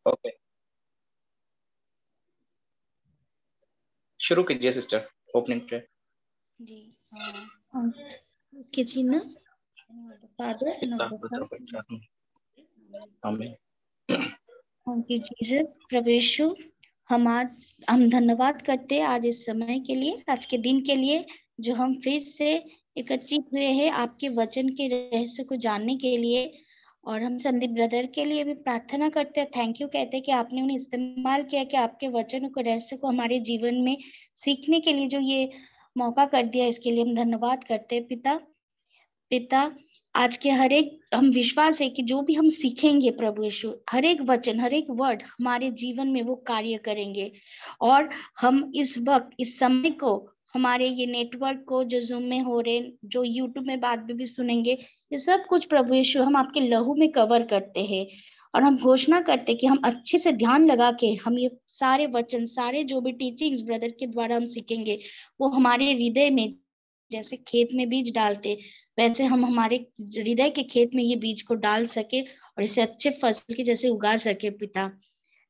Okay, शुरू कीजिए sister opening prayer. जी हाँ, उसके चिन्ह फादर एंड ऑफ पिता द पुत्र सन। पवित्र आमीन। Thank you Jesus. प्रभु यीशु, हम धन्यवाद करते हैं आज इस समय के लिए, आज के दिन के लिए, जो हम फिर से एकत्रित हुए हैं आपके वचन के रहस्य को जानने के लिए। और हम संदीप ब्रदर के लिए भी प्रार्थना करते हैं, थैंक यू कहते हैं कि आपने उन्हें इस्तेमाल किया कि आपके वचन को रहस्य को हमारे जीवन में सीखने के लिए जो ये मौका कर दिया, इसके लिए हम धन्यवाद करते हैं पिता। आज के हर एक हम विश्वास है कि जो भी हम सीखेंगे प्रभु यीशु, हर एक वचन, हर एक वर्ड हमारे जीवन में वो कार्य करेंगे। और हम इस वक्त, इस समय को, हमारे ये नेटवर्क को जो जूम में हो रहे, जो यूट्यूब में बाद में भी सुनेंगे, ये सब कुछ प्रभु यीशु हम आपके लहू में कवर करते हैं। और हम घोषणा करते कि हम अच्छे से ध्यान लगा के हम ये सारे वचन, सारे जो भी टीचिंग्स ब्रदर के द्वारा हम सीखेंगे, वो हमारे हृदय में जैसे खेत में बीज डालते, वैसे हम हमारे हृदय के खेत में ये बीज को डाल सके और इसे अच्छे फसल के जैसे उगा सके पिता।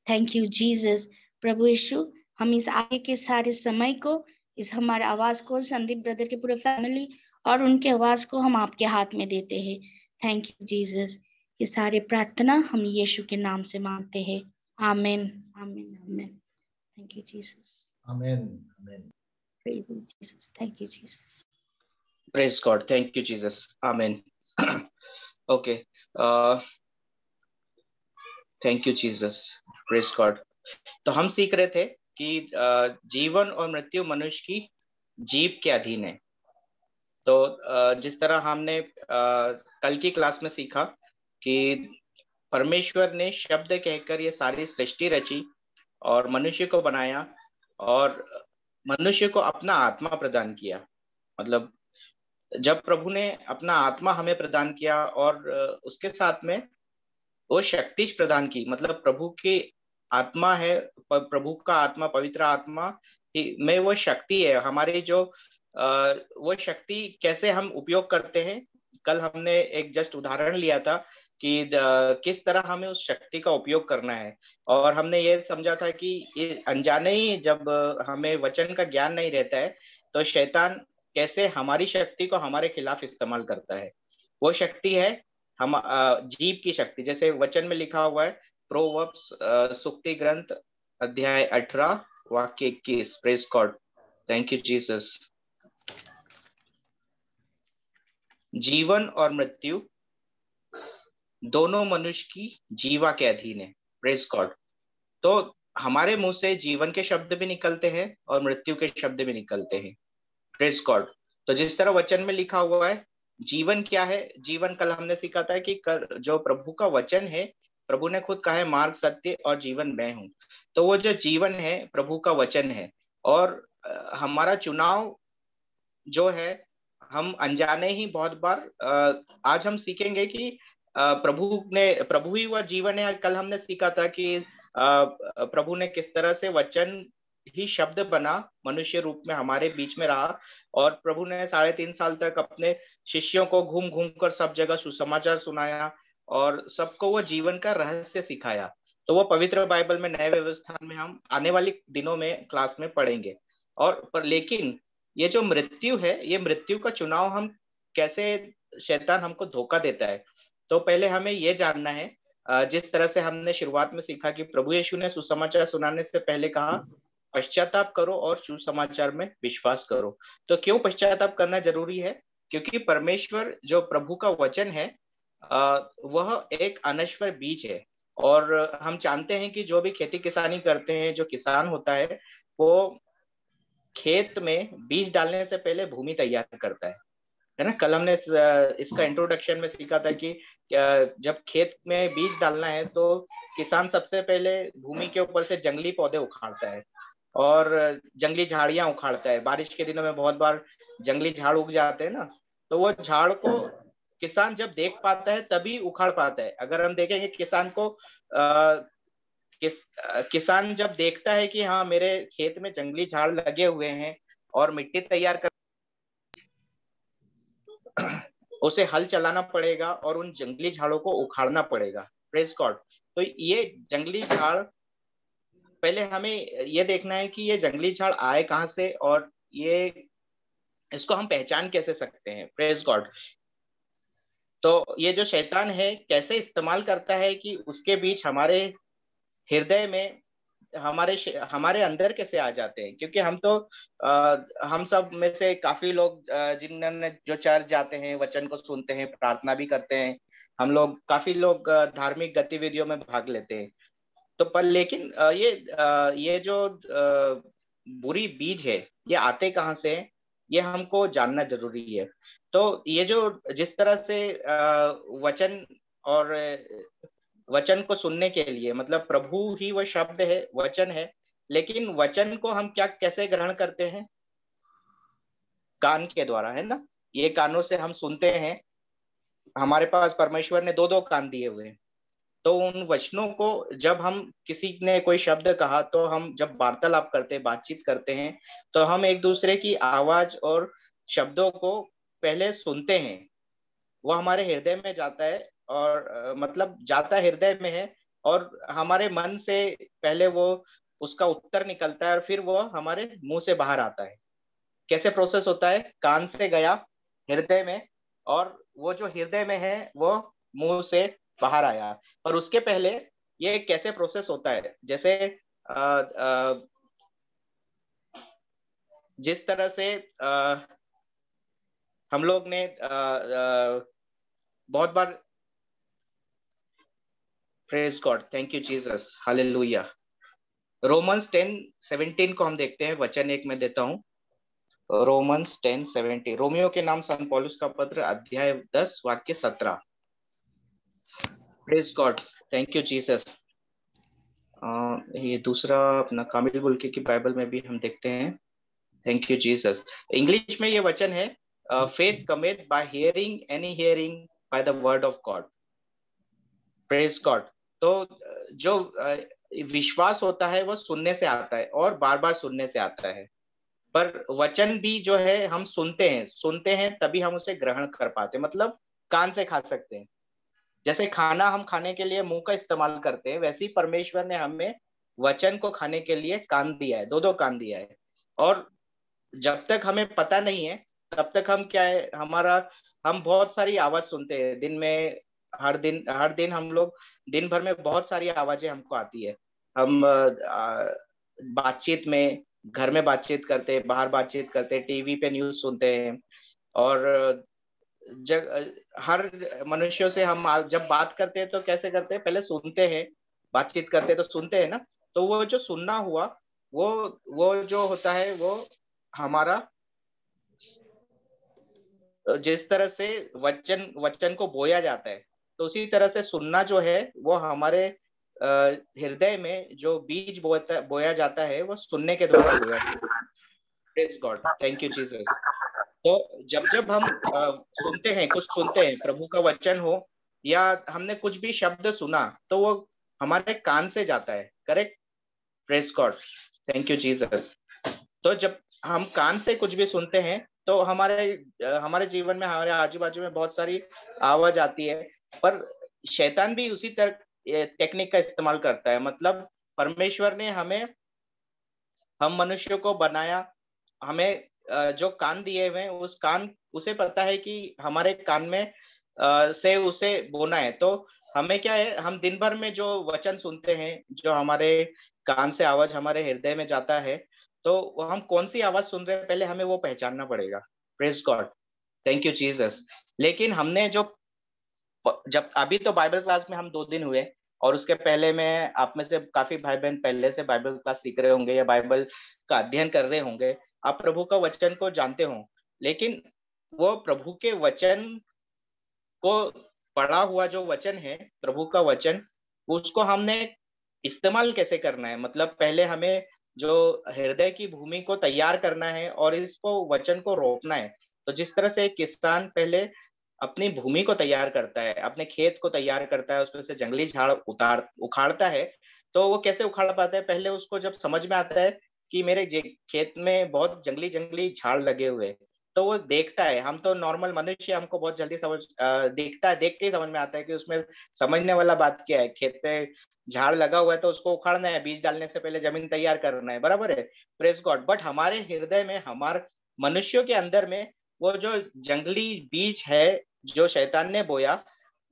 Thank you Jesus. प्रभु यीशु, हम इस आगे के सारे समय को, इस हमारे आवाज को, संदीप ब्रदर के पूरे फैमिली और उनके आवाज को हम आपके हाथ में देते हैं। Thank you Jesus. ये सारे प्रार्थना हम यीशु के नाम से मांगते हैं। आमीन, आमीन, आमीन। Thank you Jesus. आमीन, आमीन। Praise you Jesus. Thank you Jesus. Praise God, thank you Jesus, आमीन। Okay, thank you Jesus, praise God. तो हम सीख रहे थे कि जीवन और मृत्यु मनुष्य की जीभ के अधीन है। तो जिस तरह हमने कल की क्लास में सीखा कि परमेश्वर ने शब्द कहकर ये सारी सृष्टि रची और मनुष्य को बनाया और मनुष्य को अपना आत्मा प्रदान किया। मतलब जब प्रभु ने अपना आत्मा हमें प्रदान किया और उसके साथ में वो शक्ति प्रदान की, मतलब प्रभु की आत्मा है, प्रभु का आत्मा, पवित्र आत्मा में वो शक्ति है हमारी, जो वो शक्ति कैसे हम उपयोग करते हैं। कल हमने एक जस्ट उदाहरण लिया था कि किस तरह हमें उस शक्ति का उपयोग करना है। और हमने ये समझा था कि ये अनजाने ही, जब हमें वचन का ज्ञान नहीं रहता है, तो शैतान कैसे हमारी शक्ति को हमारे खिलाफ इस्तेमाल करता है। वो शक्ति है हम जीव की शक्ति, जैसे वचन में लिखा हुआ है प्रोवर्ब्स सुक्ति ग्रंथ अध्याय 18 वाक्य 21। Praise God, thank you Jesus. जीवन और मृत्यु दोनों मनुष्य की जीवा के अधीन है। Praise God. तो हमारे मुंह से जीवन के शब्द भी निकलते हैं और मृत्यु के शब्द भी निकलते हैं। Praise God. तो जिस तरह वचन में लिखा हुआ है, जीवन क्या है? जीवन कल हमने सीखा था कि जो प्रभु का वचन है, प्रभु ने खुद कहा है मार्ग, सत्य और जीवन मैं हूं। तो वो जो जीवन है प्रभु का वचन है। और हमारा चुनाव जो है, हम अनजाने ही बहुत बार आज हम सीखेंगे कि प्रभु ही वह जीवन है। कल हमने सीखा था कि प्रभु ने किस तरह से वचन ही शब्द बना, मनुष्य रूप में हमारे बीच में रहा। और प्रभु ने 3.5 साल तक अपने शिष्यों को घूम घूम कर सब जगह सुसमाचार सुनाया और सबको वो जीवन का रहस्य सिखाया। तो वो पवित्र बाइबल में नए व्यवस्था में हम आने वाली दिनों में क्लास में पढ़ेंगे। और पर लेकिन ये जो मृत्यु है, ये मृत्यु का चुनाव हम कैसे, शैतान हमको धोखा देता है। तो पहले हमें ये जानना है, जिस तरह से हमने शुरुआत में सीखा कि प्रभु यीशु ने सुसमाचार सुनाने से पहले कहा पश्चाताप करो और सुसमाचार में विश्वास करो। तो क्यों पश्चाताप करना जरूरी है? क्योंकि परमेश्वर जो प्रभु का वचन है, वह एक अनश्वर बीज है। और हम जानते हैं कि जो भी खेती किसानी करते हैं, जो किसान होता है, वो खेत में बीज डालने से पहले भूमि तैयार करता है ना। कल हमने इसका इंट्रोडक्शन में सीखा था कि जब खेत में बीज डालना है तो किसान सबसे पहले भूमि के ऊपर से जंगली पौधे उखाड़ता है और जंगली झाड़ियां उखाड़ता है। बारिश के दिनों में बहुत बार जंगली झाड़ उग जाते हैं ना, तो वो झाड़ को किसान जब देख पाता है तभी उखाड़ पाता है। अगर हम देखेंगे किसान को, किसान जब देखता है कि हाँ मेरे खेत में जंगली झाड़ लगे हुए हैं और मिट्टी तैयार कर उसे हल चलाना पड़ेगा और उन जंगली झाड़ों को उखाड़ना पड़ेगा। Praise God. तो ये जंगली झाड़, पहले हमें ये देखना है कि ये जंगली झाड़ आए कहाँ से, और ये इसको हम पहचान कैसे सकते हैं। Praise God. तो ये जो शैतान है कैसे इस्तेमाल करता है कि उसके बीच हमारे हृदय में, हमारे अंदर कैसे आ जाते हैं, क्योंकि हम तो हम सब में से काफी लोग जिन्होंने जो चर्च जाते हैं, वचन को सुनते हैं, प्रार्थना भी करते हैं, हम लोग काफी लोग धार्मिक गतिविधियों में भाग लेते हैं। तो पर लेकिन ये जो बुरी बीज है, ये आते कहाँ से हैं, ये हमको जानना जरूरी है। तो ये जो जिस तरह से वचन और वचन को सुनने के लिए, मतलब प्रभु ही वो शब्द है, वचन है, लेकिन वचन को हम क्या कैसे ग्रहण करते हैं? कान के द्वारा, है ना। ये कानों से हम सुनते हैं। हमारे पास परमेश्वर ने दो दो कान दिए हुए हैं। तो उन वचनों को जब हम, किसी ने कोई शब्द कहा, तो हम जब वार्तालाप करते हैं, बातचीत करते हैं, तो हम एक दूसरे की आवाज और शब्दों को पहले सुनते हैं। वो हमारे हृदय में जाता है, और मतलब जाता हृदय में है, और हमारे मन से पहले वो उसका उत्तर निकलता है, और फिर वो हमारे मुंह से बाहर आता है। कैसे प्रोसेस होता है? कान से गया हृदय में, और वो जो हृदय में है वो मुंह से बाहर आया। पर उसके पहले ये कैसे प्रोसेस होता है? जैसे अ, अ, जिस तरह से हम लोग ने बहुत बार, praise God, thank you Jesus, hallelujah. Romans 10:17 को हम देखते हैं। वचन एक मैं देता हूँ, रोमन्स 10:17, रोमियो के नाम संत पौलुस का पत्र, अध्याय 10 वाक्य 17। Praise God, thank you Jesus. ये दूसरा अपना कामिल बुल्की की बाइबल में भी हम देखते हैं। Thank you Jesus. इंग्लिश में ये वचन है, faith cometh by hearing, and hearing by the word of God. Praise God. तो जो विश्वास होता है वो सुनने से आता है, और बार बार सुनने से आता है। पर वचन भी जो है हम सुनते हैं तभी हम उसे ग्रहण कर पाते, मतलब कान से खा सकते हैं। जैसे खाना हम खाने के लिए मुंह का इस्तेमाल करते हैं, वैसे ही परमेश्वर ने हमें वचन को खाने के लिए कान दिया है, दो दो कान दिया है। और जब तक हमें पता नहीं है, तब तक हम क्या है, हम बहुत सारी आवाज सुनते हैं दिन में। हर दिन हम लोग, दिन भर में बहुत सारी आवाजें हमको आती है। हम बातचीत में, घर में बातचीत करते हैं, बाहर बातचीत करते हैं, टीवी पे न्यूज सुनते हैं। और हर मनुष्यों से हम जब बात करते हैं तो कैसे करते हैं? पहले सुनते हैं, बातचीत करते हैं तो सुनते हैं ना। तो वो जो सुनना हुआ, वो वो जो होता है वो हमारा, जिस तरह से वचन वचन को बोया जाता है, तो उसी तरह से सुनना जो है वो हमारे हृदय में जो बीज बोया जाता है, वो सुनने के द्वारा बोया जाता है। Praise God, thank you Jesus. तो जब जब हम सुनते हैं, कुछ सुनते हैं, प्रभु का वचन हो या हमने कुछ भी शब्द सुना, तो वो हमारे कान से जाता है। Correct. Praise God, thank you Jesus. तो जब हम कान से कुछ भी सुनते हैं, तो हमारे जीवन में, हमारे आजू बाजू में बहुत सारी आवाज आती है। पर शैतान भी उसी तरह टेक्निक का इस्तेमाल करता है। मतलब परमेश्वर ने हम मनुष्यों को बनाया, हमें जो कान दिए हुए हैं, उसे पता है कि हमारे कान में से उसे बोना है। तो हमें क्या है, हम दिन भर में जो वचन सुनते हैं, जो हमारे कान से आवाज हमारे हृदय में जाता है, तो हम कौन सी आवाज सुन रहे हैं, पहले हमें वो पहचानना पड़ेगा। Praise God, thank you Jesus. लेकिन हमने जो, जब अभी तो बाइबल क्लास में हम 2 दिन हुए, और उसके पहले में आप में से काफी भाई बहन पहले से बाइबल क्लास सीख रहे होंगे या बाइबल का अध्ययन कर रहे होंगे, आप प्रभु का वचन को जानते हो। लेकिन वो प्रभु के वचन को, पढ़ा हुआ जो वचन है, प्रभु का वचन, उसको हमने इस्तेमाल कैसे करना है? मतलब पहले हमें जो हृदय की भूमि को तैयार करना है, और इसको वचन को रोपना है। तो जिस तरह से एक किसान पहले अपनी भूमि को तैयार करता है, अपने खेत को तैयार करता है, उसमें से जंगली झाड़ उखाड़ता है, तो वो कैसे उखाड़ पाता है? पहले उसको जब समझ में आता है कि मेरे खेत में बहुत जंगली जंगली झाड़ लगे हुए हैं, तो वो देखता है। हम तो नॉर्मल मनुष्य, हमको बहुत जल्दी दिखता है, देख के ही समझ में आता है कि उसमें समझने वाला बात क्या है। खेत पे झाड़ लगा हुआ है तो उसको उखाड़ना है, बीज डालने से पहले जमीन तैयार करना है, बराबर है। Praise God. बट हमारे हृदय में, हमारे मनुष्यों के अंदर में वो जो जंगली बीज है जो शैतान ने बोया,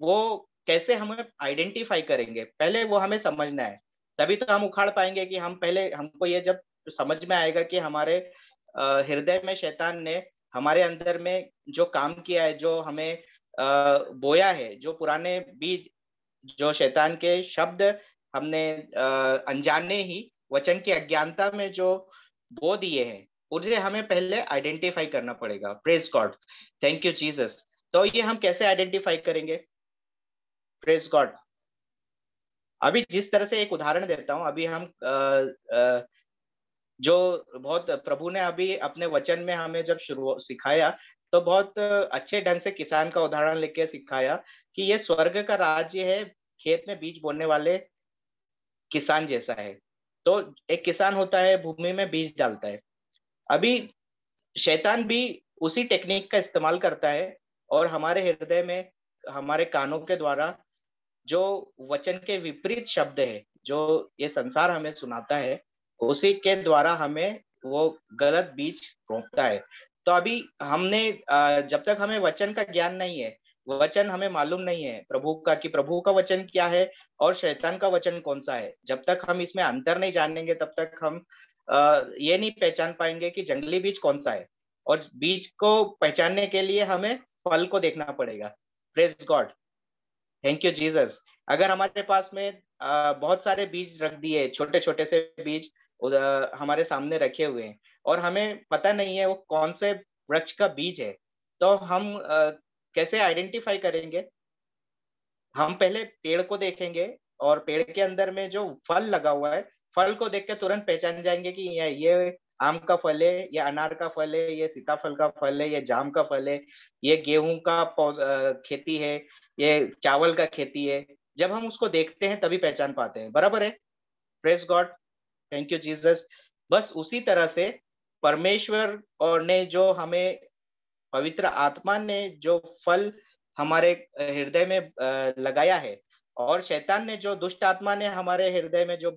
वो कैसे हमें आइडेंटिफाई करेंगे, पहले वो हमें समझना है। तभी तो हम उखाड़ पाएंगे कि हम पहले, हमको ये जब समझ में आएगा कि हमारे हृदय में शैतान ने हमारे अंदर में जो काम किया है, जो हमें बोया है, जो पुराने बीज, जो शैतान के शब्द हमने अनजाने ही वचन की अज्ञानता में जो बो दिए हैं, उसे हमें पहले आइडेंटिफाई करना पड़ेगा। Praise God, thank you Jesus. तो ये हम कैसे आइडेंटिफाई करेंगे? Praise God. अभी जिस तरह से एक उदाहरण देता हूं, अभी हम जो बहुत प्रभु ने अभी अपने वचन में हमें जब शुरू सिखाया, तो बहुत अच्छे ढंग से किसान का उदाहरण लेके सिखाया कि ये स्वर्ग का राज्य है, खेत में बीज बोने वाले किसान जैसा है। तो एक किसान होता है, भूमि में बीज डालता है। अभी शैतान भी उसी टेक्निक का इस्तेमाल करता है और हमारे हृदय में, हमारे कानों के द्वारा जो वचन के विपरीत शब्द है, जो ये संसार हमें सुनाता है, उसी के द्वारा हमें वो गलत बीज रोपता है। तो अभी हमने जब तक हमें वचन का ज्ञान नहीं है, वचन हमें मालूम नहीं है प्रभु का, कि प्रभु का वचन क्या है और शैतान का वचन कौन सा है, जब तक हम इसमें अंतर नहीं जानेंगे, तब तक हम ये नहीं पहचान पाएंगे कि जंगली बीज कौन सा है। और बीज को पहचानने के लिए हमें फल को देखना पड़ेगा। Praise God, thank you Jesus. अगर हमारे पास में बहुत सारे बीज रख दिए, छोटे छोटे से बीज हमारे सामने रखे हुए हैं, और हमें पता नहीं है वो कौन से वृक्ष का बीज है, तो हम कैसे आइडेंटिफाई करेंगे? हम पहले पेड़ को देखेंगे, और पेड़ के अंदर में जो फल लगा हुआ है, फल को देख के तुरंत पहचान जाएंगे कि ये आम का फल है, ये अनार का फल है, ये सीताफल का फल है, ये जाम का फल है, ये गेहूं का खेती है, ये चावल का खेती है। जब हम उसको देखते हैं तभी पहचान पाते हैं, बराबर है। Praise God, thank you Jesus. बस उसी तरह से परमेश्वर और ने जो हमें, पवित्र आत्मा ने जो फल हमारे हृदय में लगाया है, और शैतान ने, जो दुष्ट आत्मा ने हमारे हृदय में जो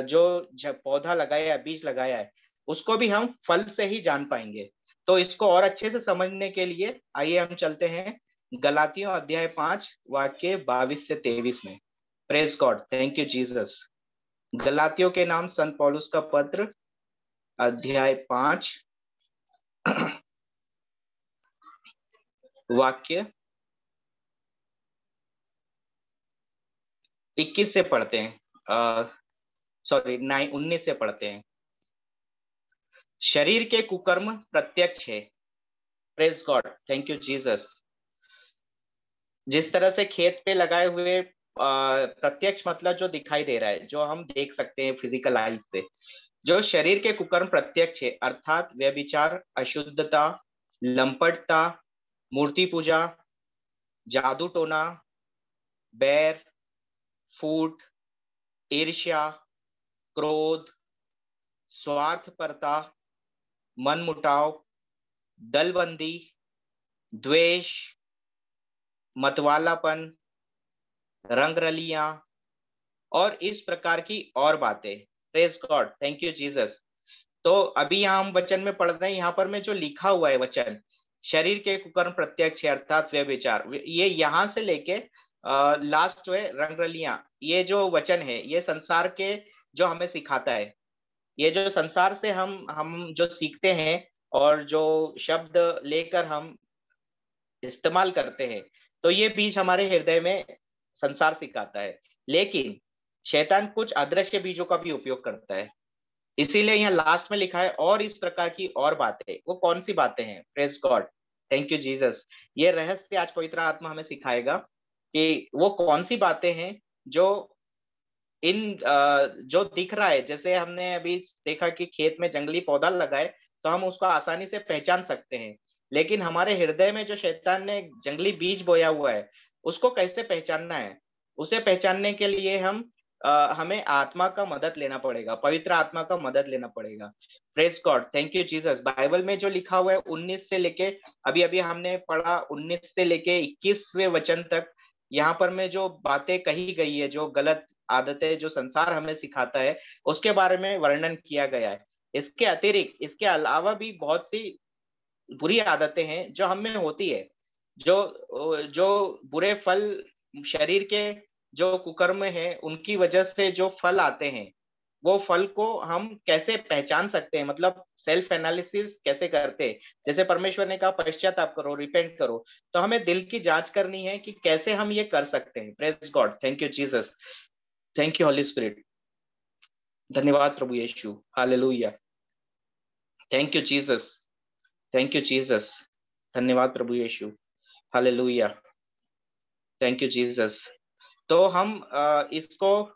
जो पौधा लगाया है, बीज लगाया है, उसको भी हम फल से ही जान पाएंगे। तो इसको और अच्छे से समझने के लिए आइए हम चलते हैं गलातियों अध्याय 5 वाक्य 22 से 23 में। Praise God, thank you Jesus. गलातियों के नाम संत पौलुस का पत्र, अध्याय 5 वाक्य 21 से पढ़ते हैं, सॉरी 19 से पढ़ते हैं। शरीर के कुकर्म प्रत्यक्ष है। Praise God, thank you Jesus. जिस तरह से खेत पे लगाए हुए प्रत्यक्ष मतलब जो दिखाई दे रहा है, जो हम देख सकते हैं फिजिकल आईज से, जो शरीर के कुकर्म प्रत्यक्ष है, अर्थात व्यभिचार, अशुद्धता, लंपटता, मूर्ति पूजा, जादू टोना, बैर, फूट, ईर्ष्या, क्रोध, स्वार्थपरता, मनमुटाव, दलबंदी, द्वेष, मतवालापन, रंगरलियां और इस प्रकार की और बातें। Praise God, thank you Jesus. तो अभी यहाँ हम वचन में पढ़ रहे हैं, यहाँ पर में जो लिखा हुआ है वचन, शरीर के कुकर्म प्रत्यक्ष अर्थात व्यभिचार, ये यहाँ से लेके लास्ट है रंगरलियां, ये जो वचन है, ये संसार के जो हमें सिखाता है, ये जो संसार से हम जो सीखते हैं और जो शब्द लेकर हम इस्तेमाल करते हैं, तो ये बीज हमारे हृदय में संसार सिखाता है। लेकिन शैतान कुछ अदृश्य बीजों का भी उपयोग करता है। इसीलिए यहाँ लास्ट में लिखा है और इस प्रकार की और बातें। वो कौन सी बातें हैं? Praise God, thank you Jesus. ये रहस्य आज पवित्र आत्मा हमें सिखाएगा कि वो कौन सी बातें हैं जो जो दिख रहा है। जैसे हमने अभी देखा कि खेत में जंगली पौधा लगा है, तो हम उसको आसानी से पहचान सकते हैं। लेकिन हमारे हृदय में जो शैतान ने जंगली बीज बोया हुआ है, उसको कैसे पहचानना है? उसे पहचानने के लिए हम हमें आत्मा का मदद लेना पड़ेगा, पवित्र आत्मा का मदद लेना पड़ेगा। Praise God, thank you Jesus. Bible में जो लिखा हुआ है 19 से लेके अभी अभी हमने पढ़ा 19 से लेके 21वें वचन तक, यहाँ पर में जो बातें कही गई है, जो गलत आदतें जो संसार हमें सिखाता है, उसके बारे में वर्णन किया गया है। इसके अतिरिक्त, इसके अलावा भी बहुत सी बुरी आदतें हैं जो हमें होती है, जो जो बुरे फल शरीर के जो कुकर्म है उनकी वजह से जो फल आते हैं, वो फल को हम कैसे पहचान सकते हैं, मतलब सेल्फ एनालिसिस कैसे करते हैं। जैसे परमेश्वर ने कहा पश्चाताप करो, रिपेंट करो, तो हमें दिल की जांच करनी है कि कैसे हम ये कर सकते हैं। Praise God, thank you Jesus, thank you holy spirit. धन्यवाद प्रभु यीशु, hallelujah, thank you Jesus, thank you Jesus, धन्यवाद प्रभु यीशु, हालेलुया, थैंक यू जीसस। तो हम इसको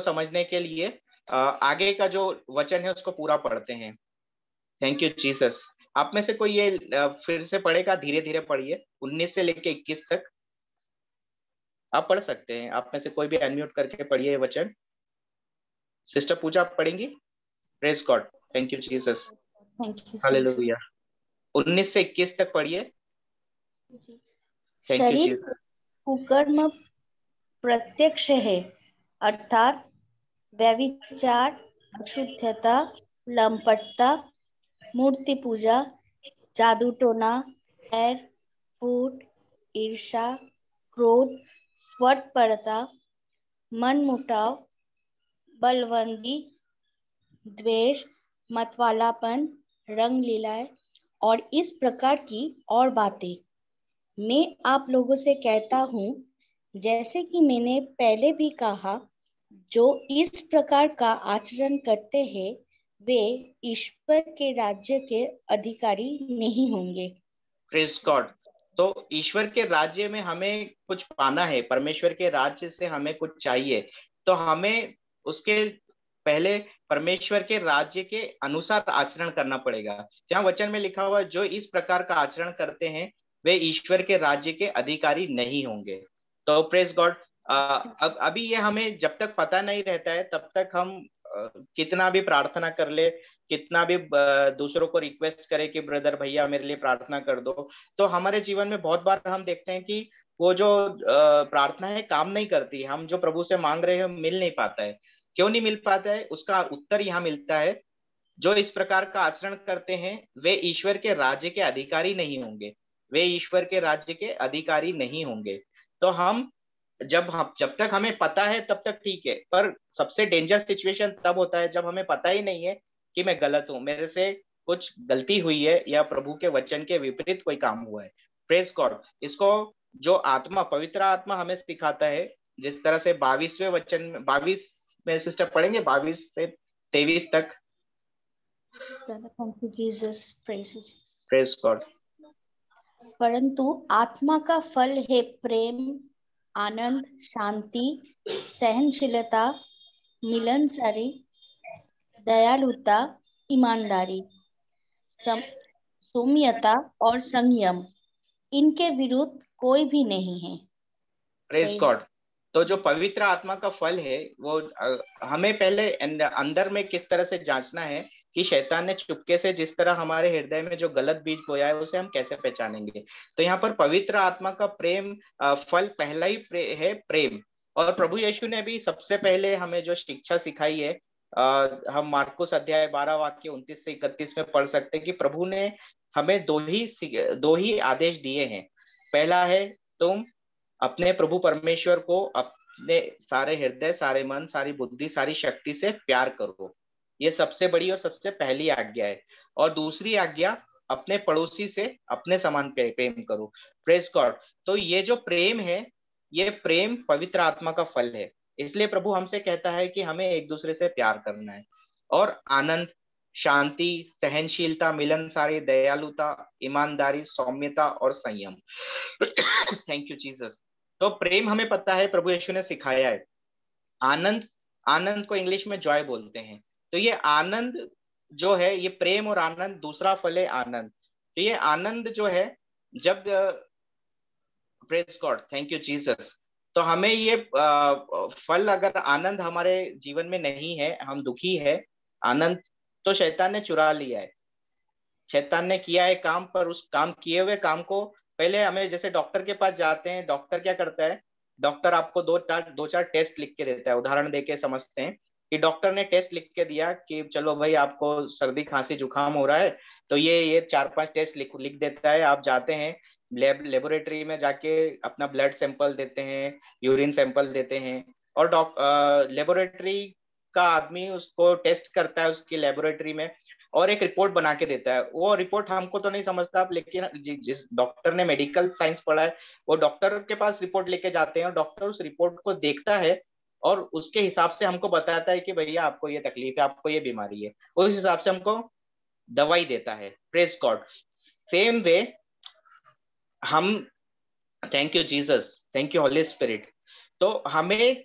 समझने के लिए आगे का जो वचन है उसको पूरा पढ़ते हैं। Thank you Jesus. आप में से कोई ये फिर से पढ़ेगा? धीरे धीरे पढ़िए, 19 से लेके 21 तक आप पढ़ सकते हैं। आप में से कोई भी अनम्यूट करके पढ़िए ये वचन। सिस्टर पूजा आप पढ़ेंगी? Praise God, thank you Jesus, thank you Jesus. Hallelujah. 19 से 21 तक पढ़िए। थैंक यू शरीर जीसस। कुकर्म प्रत्यक्ष है, अर्थात व्यभिचार, अशुद्धता, लंपटता, मूर्ति पूजा, जादू टोना, बैर, फूट, ईर्षा, क्रोध, स्वार्थपरता, मनमुटाव, बलवंती, द्वेष, मतवालापन, रंग लीलाएं और इस प्रकार की और बातें। मैं आप लोगों से कहता हूँ, जैसे कि मैंने पहले भी कहा, जो इस प्रकार का आचरण करते हैं वे ईश्वर के राज्य के अधिकारी नहीं होंगे। Praise God. तो ईश्वर के राज्य में हमें कुछ पाना है, परमेश्वर के राज्य से हमें कुछ चाहिए, तो हमें उसके पहले परमेश्वर के राज्य के अनुसार आचरण करना पड़ेगा। जहाँ वचन में लिखा हुआ जो इस प्रकार का आचरण करते हैं वे ईश्वर के राज्य के अधिकारी नहीं होंगे। तो प्रेज गॉड, अब अभी ये हमें जब तक पता नहीं रहता है तब तक हम कितना भी प्रार्थना कर ले, कितना भी दूसरों को रिक्वेस्ट करे कि ब्रदर भैया मेरे लिए प्रार्थना कर दो, तो हमारे जीवन में बहुत बार हम देखते हैं कि वो जो प्रार्थना है काम नहीं करती। हम जो प्रभु से मांग रहे हैं मिल नहीं पाता है। क्यों नहीं मिल पाता है? उसका उत्तर यहाँ मिलता है, जो इस प्रकार का आचरण करते हैं वे ईश्वर के राज्य के अधिकारी नहीं होंगे, वे ईश्वर के राज्य के अधिकारी नहीं होंगे। तो हम जब तक हमें पता है तब तक ठीक है, पर सबसे डेंजर सिचुएशन तब होता है जब हमें पता ही नहीं है कि मैं गलत हूं, मेरे से कुछ गलती हुई है या प्रभु के वचन के विपरीत कोई काम हुआ है। Praise God. इसको जो आत्मा, पवित्र आत्मा हमें सिखाता है, जिस तरह से 22वें वचन, 22 में सिस्टर पढ़ेंगे 22 से 23 तक। Thank you, Jesus. Praise you, Jesus. Praise God. परंतु आत्मा का फल है प्रेम, आनंद, शांति, सहनशीलता, मिलनसारी, दयालुता, ईमानदारी, सौम्यता और संयम। इनके विरुद्ध कोई भी नहीं है। Praise God. तो जो पवित्र आत्मा का फल है वो हमें पहले अंदर में किस तरह से जांचना है कि शैतान ने चुपके से जिस तरह हमारे हृदय में जो गलत बीज बोया है उसे हम कैसे पहचानेंगे। तो यहाँ पर पवित्र आत्मा का प्रेम फल पहला ही है प्रेम। और प्रभु यीशु ने भी सबसे पहले हमें जो शिक्षा सिखाई है, हम मार्कुस अध्याय 12 वाक्य 29 से 31 में पढ़ सकते हैं कि प्रभु ने हमें दो ही आदेश दिए हैं। पहला है तुम अपने प्रभु परमेश्वर को अपने सारे हृदय, सारे मन, सारी बुद्धि, सारी शक्ति से प्यार करो। ये सबसे बड़ी और सबसे पहली आज्ञा है। और दूसरी आज्ञा अपने पड़ोसी से अपने समान प्रेम करो। Praise God. तो ये जो प्रेम है, ये प्रेम पवित्र आत्मा का फल है। इसलिए प्रभु हमसे कहता है कि हमें एक दूसरे से प्यार करना है। और आनंद, शांति, सहनशीलता, मिलनसारी, दयालुता, ईमानदारी, सौम्यता और संयम। Thank you Jesus. तो प्रेम हमें पता है प्रभु यीशु ने सिखाया है। आनंद, आनंद को इंग्लिश में जॉय बोलते हैं। तो ये आनंद जो है, ये प्रेम और आनंद, दूसरा फल है आनंद। तो ये आनंद जो है, जब praise God, thank you Jesus. तो हमें ये फल, अगर आनंद हमारे जीवन में नहीं है, हम दुखी है, आनंद तो शैतान ने चुरा लिया है। शैतान ने किया है काम, पर उस काम किए हुए काम को पहले हमें, जैसे डॉक्टर के पास जाते हैं, डॉक्टर क्या करता है, डॉक्टर आपको दो चार टेस्ट लिख के देता है। उदाहरण देके समझते हैं कि डॉक्टर ने टेस्ट लिख के दिया कि चलो भाई आपको सर्दी खांसी जुकाम हो रहा है, तो ये चार पांच टेस्ट लिख लिख देता है। आप जाते हैं लेबोरेटरी में, जाके अपना ब्लड सैंपल देते हैं, यूरिन सैंपल देते हैं, और लेबोरेटरी का आदमी उसको टेस्ट करता है उसकी लेबोरेटरी में, और एक रिपोर्ट बना के देता है। वो रिपोर्ट हमको तो नहीं समझता, लेकिन जिस डॉक्टर ने मेडिकल साइंस पढ़ा है, वो डॉक्टर के पास रिपोर्ट लेके जाते हैं, और डॉक्टर उस रिपोर्ट को देखता है और उसके हिसाब से हमको बताता है कि भैया आपको ये तकलीफ है, आपको ये बीमारी है, उस हिसाब से हमको दवाई देता है। Praise God. सेम वे हम, thank you Jesus, thank you holy spirit. तो हमें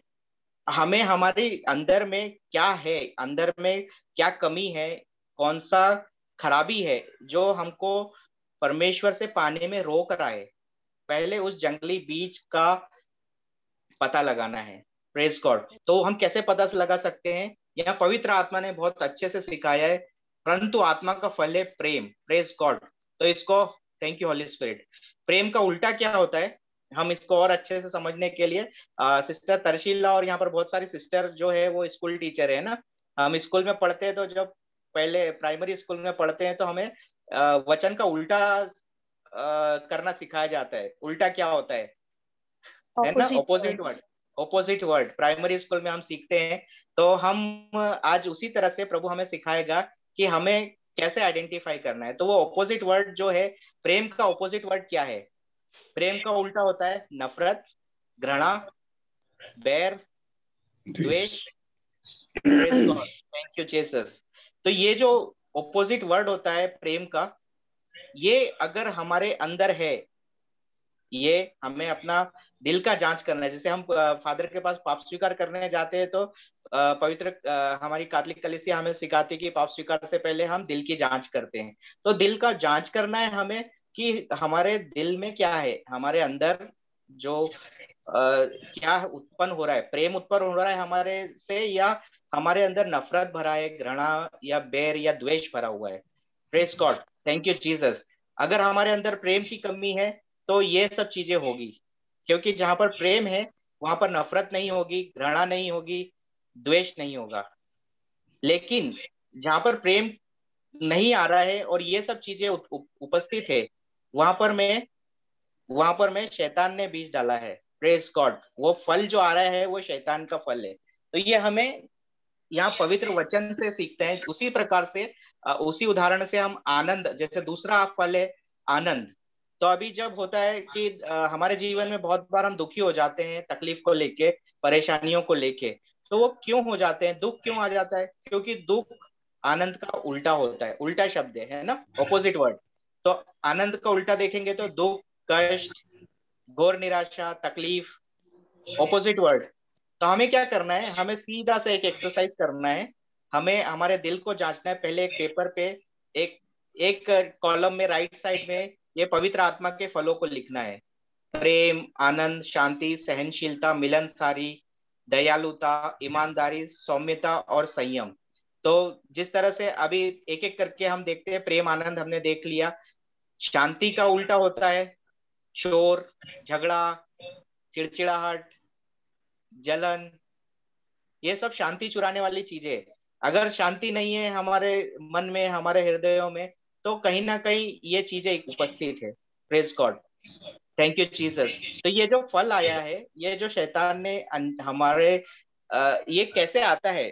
हमें हमारे अंदर में क्या है, अंदर में क्या कमी है, कौन सा खराबी है जो हमको परमेश्वर से पाने में रोक रहा है, पहले उस जंगली बीज का पता लगाना है। Praise God. तो हम कैसे पता लगा सकते हैं? यहाँ पवित्र आत्मा ने बहुत अच्छे से सिखाया है, परंतु आत्मा का फल है प्रेम। Praise God. तो इसको, थैंक यू होली स्पिरिट, प्रेम का उल्टा क्या होता है, हम इसको और अच्छे से समझने के लिए सिस्टर तरशीला, और यहाँ पर बहुत सारी सिस्टर जो है वो स्कूल टीचर है ना, हम स्कूल में पढ़ते हैं, तो जब पहले प्राइमरी स्कूल में पढ़ते हैं तो हमें वचन का उल्टा करना सिखाया जाता है। उल्टा क्या होता है ना, opposite word. Opposite word primary school में हम सीखते हैं। तो हम आज उसी तरह से प्रभु हमें सिखाएगा कि हमें कैसे आइडेंटिफाई करना है। तो वो ऑपोजिट वर्ड जो है, प्रेम का ऑपोजिट वर्ड क्या है? प्रेम का उल्टा होता है नफरत, घृणा, बैर, द्वेष। Praise God, thank you Jesus. तो ये जो ऑपोजिट वर्ड होता है प्रेम का, ये अगर हमारे अंदर है, ये हमें अपना दिल का जांच करना है। जैसे हम फादर के पास पाप स्वीकार करने जाते हैं, तो पवित्र हमारी कैथोलिक कलीसिया हमें सिखाती है कि पाप स्वीकार से पहले हम दिल की जांच करते हैं। तो दिल का जांच करना है हमें कि हमारे दिल में क्या है, हमारे अंदर जो क्या उत्पन्न हो रहा है, प्रेम उत्पन्न हो रहा है हमारे से, या हमारे अंदर नफरत भरा है, घृणा या बैर या द्वेष भरा हुआ है। Praise God, thank you Jesus. अगर हमारे अंदर प्रेम की कमी है तो ये सब चीजें होगी, क्योंकि जहां पर प्रेम है वहां पर नफरत नहीं होगी, घृणा नहीं होगी, द्वेष नहीं होगा। लेकिन जहां पर प्रेम नहीं आ रहा है और ये सब चीजें उपस्थित है, वहां पर मैं शैतान ने बीज डाला है। Praise God. वो फल जो आ रहा है वो शैतान का फल है। तो ये हमें यहाँ पवित्र वचन से सीखते हैं। उसी प्रकार से उसी उदाहरण से हम आनंद, जैसे दूसरा फल है आनंद। तो अभी जब होता है कि हमारे जीवन में बहुत बार हम दुखी हो जाते हैं, तकलीफ को लेके, परेशानियों को लेके, तो वो क्यों हो जाते हैं, दुख क्यों आ जाता है? क्योंकि दुख आनंद का उल्टा होता है, उल्टा शब्द है ना, ऑपोजिट वर्ड। तो आनंद का उल्टा देखेंगे तो दुख, कष्ट, घोर निराशा, तकलीफ, ऑपोजिट वर्ड। तो हमें क्या करना है, हमें सीधा से एक एक्सरसाइज करना है। हमें हमारे दिल को जांचना है। पहले एक पेपर पे, एक एक कॉलम में राइट साइड में ये पवित्र आत्मा के फलों को लिखना है। प्रेम, आनंद, शांति, सहनशीलता, मिलनसारी, दयालुता, ईमानदारी, सौम्यता और संयम। तो जिस तरह से अभी एक एक करके हम देखते हैं, प्रेम आनंद हमने देख लिया। शांति का उल्टा होता है शोर, झगड़ा, चिड़चिड़ाहट, जलन। ये सब शांति चुराने वाली चीजें। अगर शांति नहीं है हमारे मन में, हमारे हृदयों में, तो कहीं ना कहीं ये चीजें उपस्थित है। Praise God, thank you Jesus. तो ये जो फल आया है, ये जो शैतान ने हमारे ये कैसे आता है?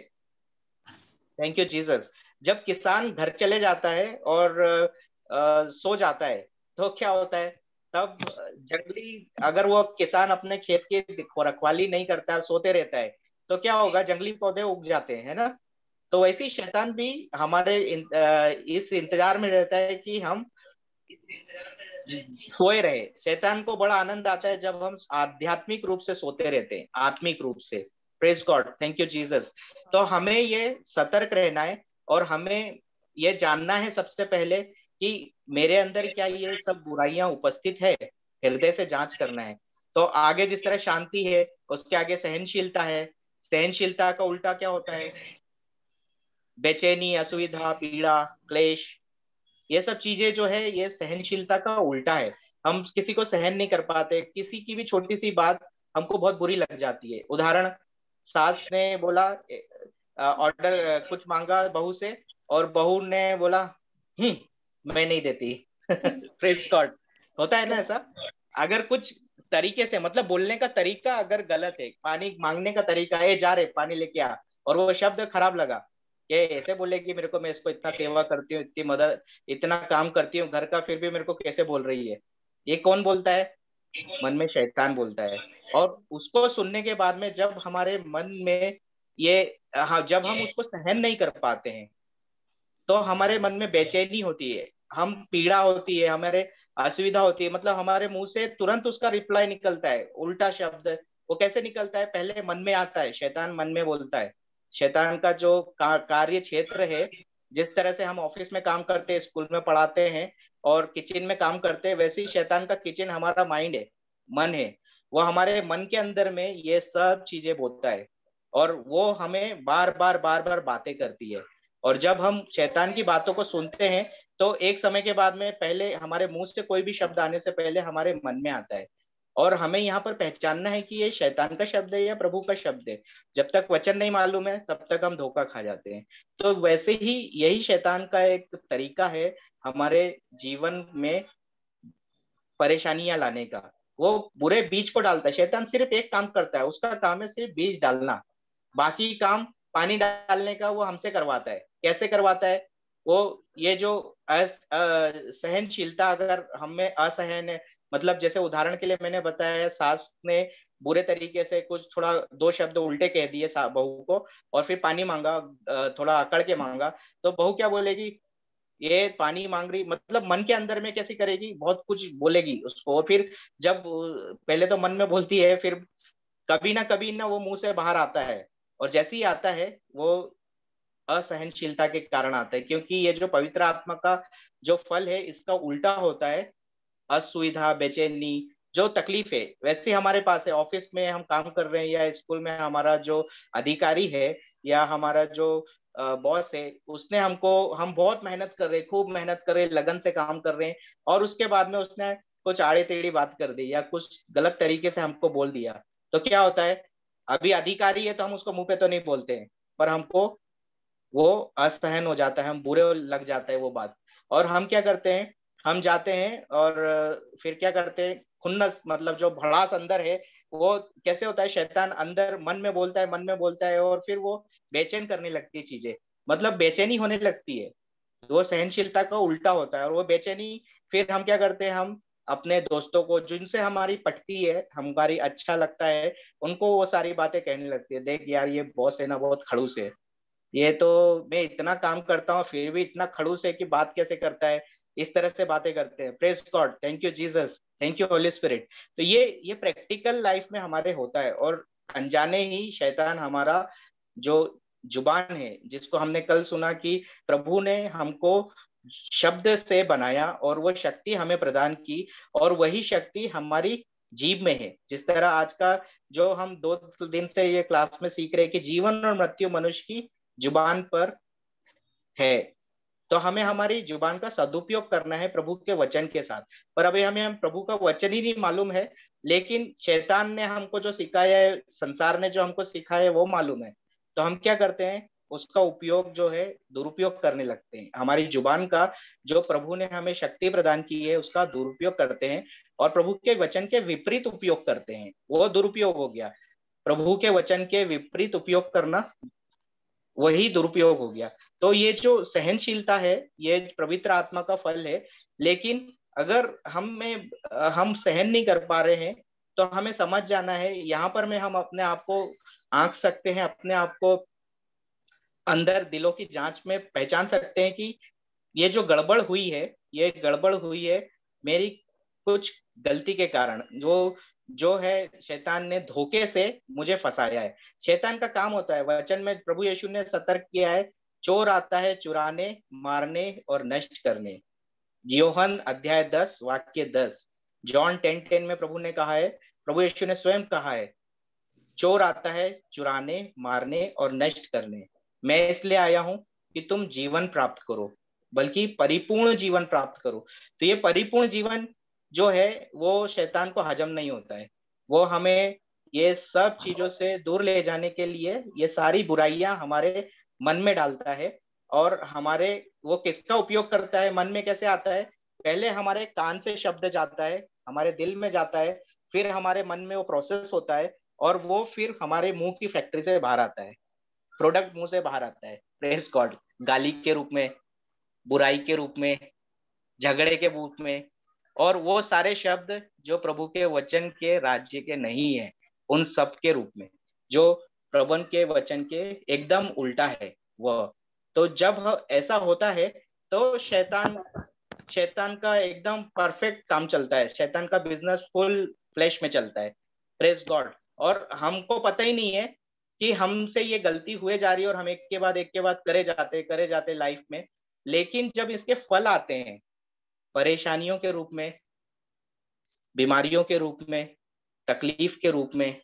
Thank you Jesus. जब किसान घर चले जाता है और सो जाता है, तो क्या होता है? तब जंगली, अगर वो किसान अपने खेत की रखवाली नहीं करता, सोते रहता है, तो क्या होगा? जंगली पौधे उग जाते हैं, है ना। तो वैसे ही शैतान भी हमारे इस इंतजार में रहता है कि हम सोए रहे। शैतान को बड़ा आनंद आता है जब हम आध्यात्मिक रूप से सोते रहते हैं, आत्मिक रूप से। Praise God, thank you Jesus. तो हमें ये सतर्क रहना है, और हमें ये जानना है सबसे पहले कि मेरे अंदर क्या ये सब बुराइयां उपस्थित है। हृदय से जांच करना है। तो आगे जिस तरह शांति है, उसके आगे सहनशीलता है। सहनशीलता का उल्टा क्या होता है? बेचैनी, असुविधा, पीड़ा, क्लेश। ये सब चीजें जो है ये सहनशीलता का उल्टा है। हम किसी को सहन नहीं कर पाते, किसी की भी छोटी सी बात हमको बहुत बुरी लग जाती है। उदाहरण, सास ने बोला ऑर्डर कुछ मांगा बहू से, और बहू ने बोला मैं नहीं देती। Praise God. होता है ना ऐसा? अगर कुछ तरीके से, मतलब बोलने का तरीका अगर गलत है, पानी मांगने का तरीका है, जा रहे पानी लेके आ, और वो शब्द खराब लगा, ये ऐसे बोले कि मेरे को, मैं इसको इतना सेवा करती हूँ, इतनी मदद, इतना काम करती हूँ घर का, फिर भी मेरे को कैसे बोल रही है? ये कौन बोलता है? मन में शैतान बोलता है। और उसको सुनने के बाद में जब हमारे मन में ये, हाँ, जब हम उसको सहन नहीं कर पाते हैं, तो हमारे मन में बेचैनी होती है, हम पीड़ा होती है, हमारे असुविधा होती है, मतलब हमारे मुंह से तुरंत उसका रिप्लाई निकलता है, उल्टा शब्द। वो कैसे निकलता है? पहले मन में आता है, शैतान मन में बोलता है। शैतान का जो कार्य क्षेत्र है, जिस तरह से हम ऑफिस में काम करते हैं, स्कूल में पढ़ाते हैं और किचन में काम करते हैं, वैसे ही शैतान का किचन हमारा माइंड है, मन है। वो हमारे मन के अंदर में ये सब चीजें बोलता है, और वो हमें बार बार बातें करती है। और जब हम शैतान की बातों को सुनते हैं, तो एक समय के बाद में पहले हमारे मुंह से कोई भी शब्द आने से पहले हमारे मन में आता है। और हमें यहाँ पर पहचानना है कि ये शैतान का शब्द है या प्रभु का शब्द है। जब तक वचन नहीं मालूम है, तब तक हम धोखा खा जाते हैं। तो वैसे ही यही शैतान का एक तरीका है हमारे जीवन में परेशानियां लाने का। वो बुरे बीज को डालता है। शैतान सिर्फ एक काम करता है, उसका काम है सिर्फ बीज डालना। बाकी काम पानी डालने का वो हमसे करवाता है। कैसे करवाता है? वो ये जो सहनशीलता अगर हम में असहन है, मतलब जैसे उदाहरण के लिए मैंने बताया, सास ने बुरे तरीके से कुछ थोड़ा दो शब्द उल्टे कह दिए बहू को, और फिर पानी मांगा, थोड़ा अकड़ के मांगा, तो बहू क्या बोलेगी? ये पानी मांग रही, मतलब मन के अंदर में कैसी करेगी, बहुत कुछ बोलेगी उसको। फिर जब पहले तो मन में बोलती है, फिर कभी ना वो मुंह से बाहर आता है। और जैसे ही आता है, वो असहनशीलता के कारण आता है, क्योंकि ये जो पवित्र आत्मा का जो फल है, इसका उल्टा होता है असुविधा, बेचैनी। जो तकलीफ है वैसे हमारे पास है, ऑफिस में हम काम कर रहे हैं या स्कूल में हमारा जो अधिकारी है या हमारा जो बॉस है, उसने हमको, हम बहुत मेहनत कर रहे हैं, खूब मेहनत कर रहे हैं, लगन से काम कर रहे हैं, और उसके बाद में उसने कुछ आड़ी टेढ़ी बात कर दी या कुछ गलत तरीके से हमको बोल दिया। तो क्या होता है? अभी अधिकारी है तो हम उसको मुंह पे तो नहीं बोलते हैं, पर हमको वो असहन हो जाता है, हम बुरे लग जाता है वो बात। और हम क्या करते हैं? हम जाते हैं और फिर क्या करते हैं? खुन्नस, मतलब जो भड़ास अंदर है, वो कैसे होता है? शैतान अंदर मन में बोलता है, मन में बोलता है, और फिर वो बेचैन करने लगती है चीजें, मतलब बेचैनी होने लगती है। वो सहनशीलता का उल्टा होता है, और वो बेचैनी फिर हम क्या करते हैं? हम अपने दोस्तों को, जिनसे हमारी पटती है, हमारी अच्छा लगता है, उनको वो सारी बातें कहने लगती है। देख यार, ये बॉस है ना, बहुत खड़ूस है, ये तो, मैं इतना काम करता हूँ फिर भी इतना खड़ूस है कि बात कैसे करता है। इस तरह से बातें करते हैं। Praise God, thank you Jesus, thank you holy spirit. तो ये प्रैक्टिकल लाइफ में हमारे होता है, और अनजाने ही शैतान हमारा जो जुबान है, जिसको हमने कल सुना कि प्रभु ने हमको शब्द से बनाया और वो शक्ति हमें प्रदान की, और वही शक्ति हमारी जीव में है। जिस तरह आज का जो हम 2 दिन से ये क्लास में सीख रहे हैं कि जीवन और मृत्यु मनुष्य की जुबान पर है। तो हमें हमारी जुबान का सदुपयोग करना है प्रभु के वचन के साथ। पर अभी हमें हम प्रभु का वचन ही नहीं मालूम है, लेकिन शैतान ने हमको जो सिखाया है, संसार ने जो हमको सिखाया है, वो मालूम है। तो हम क्या करते हैं? उसका उपयोग जो है दुरुपयोग करने लगते हैं। हमारी जुबान का जो प्रभु ने हमें शक्ति प्रदान की है, उसका दुरुपयोग करते हैं, और प्रभु के वचन के विपरीत उपयोग करते हैं। वो दुरुपयोग हो गया। प्रभु के वचन के विपरीत उपयोग करना, वही दुरुपयोग हो गया। तो ये जो सहनशीलता है, ये पवित्र आत्मा का फल है। लेकिन अगर हम सहन नहीं कर पा रहे हैं, तो हमें समझ जाना है, यहाँ पर में हम अपने आप को आंक सकते हैं, अपने आप को अंदर दिलों की जांच में पहचान सकते हैं कि ये जो गड़बड़ हुई है, ये गड़बड़ हुई है मेरी कुछ गलती के कारण। जो जो है, शैतान ने धोखे से मुझे फंसाया है। शैतान का काम होता है, वचन में प्रभु यीशु ने सतर्क किया है, चोर आता है चुराने, मारने और नष्ट करने। योहन अध्याय 10 वाक्य 10, जॉन 10:10 में प्रभु ने कहा है, प्रभु यीशु ने स्वयं कहा है, चोर आता है चुराने, मारने और नष्ट करने, मैं इसलिए आया हूं कि तुम जीवन प्राप्त करो, बल्कि परिपूर्ण जीवन प्राप्त करो। तो ये परिपूर्ण जीवन जो है वो शैतान को हजम नहीं होता है। वो हमें ये सब चीजों से दूर ले जाने के लिए ये सारी बुराइयां हमारे मन में डालता है। और हमारे वो किसका उपयोग करता है, मन में कैसे आता है, पहले हमारे कान से शब्द जाता है, हमारे दिल में जाता है, फिर हमारे मन में वो प्रोसेस होता है, और वो फिर हमारे मुंह की फैक्ट्री से बाहर आता है, प्रोडक्ट मुंह से बाहर आता है। Praise God. गाली के रूप में, बुराई के रूप में, झगड़े के रूप में, और वो सारे शब्द जो प्रभु के वचन के राज्य के नहीं है, उन सब के रूप में, जो प्रभु के वचन के एकदम उल्टा है वह। तो जब ऐसा होता है तो शैतान शैतान का एकदम परफेक्ट काम चलता है, शैतान का बिजनेस फुल फ्लैश में चलता है। Praise God. और हमको पता ही नहीं है कि हमसे ये गलती हुए जा रही है, और हम एक के बाद करे जाते लाइफ में। लेकिन जब इसके फल आते हैं, परेशानियों के रूप में, बीमारियों के रूप में, तकलीफ के रूप में,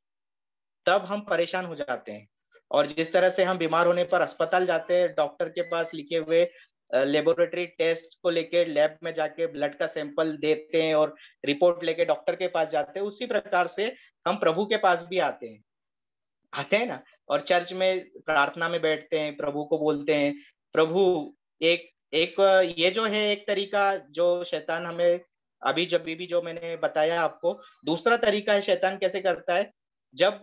तब हम परेशान हो जाते हैं। और जिस तरह से हम बीमार होने पर अस्पताल जाते हैं, डॉक्टर के पास लिखे हुए लेबोरेटरी टेस्ट को लेके लैब में जाके ब्लड का सैंपल देते हैं और रिपोर्ट लेके डॉक्टर के पास जाते हैं, उसी प्रकार से हम प्रभु के पास भी आते हैं ना। और चर्च में प्रार्थना में बैठते हैं, प्रभु को बोलते हैं। प्रभु एक एक ये जो है एक तरीका जो शैतान हमें अभी जब भी जो मैंने बताया आपको, दूसरा तरीका है शैतान कैसे करता है। जब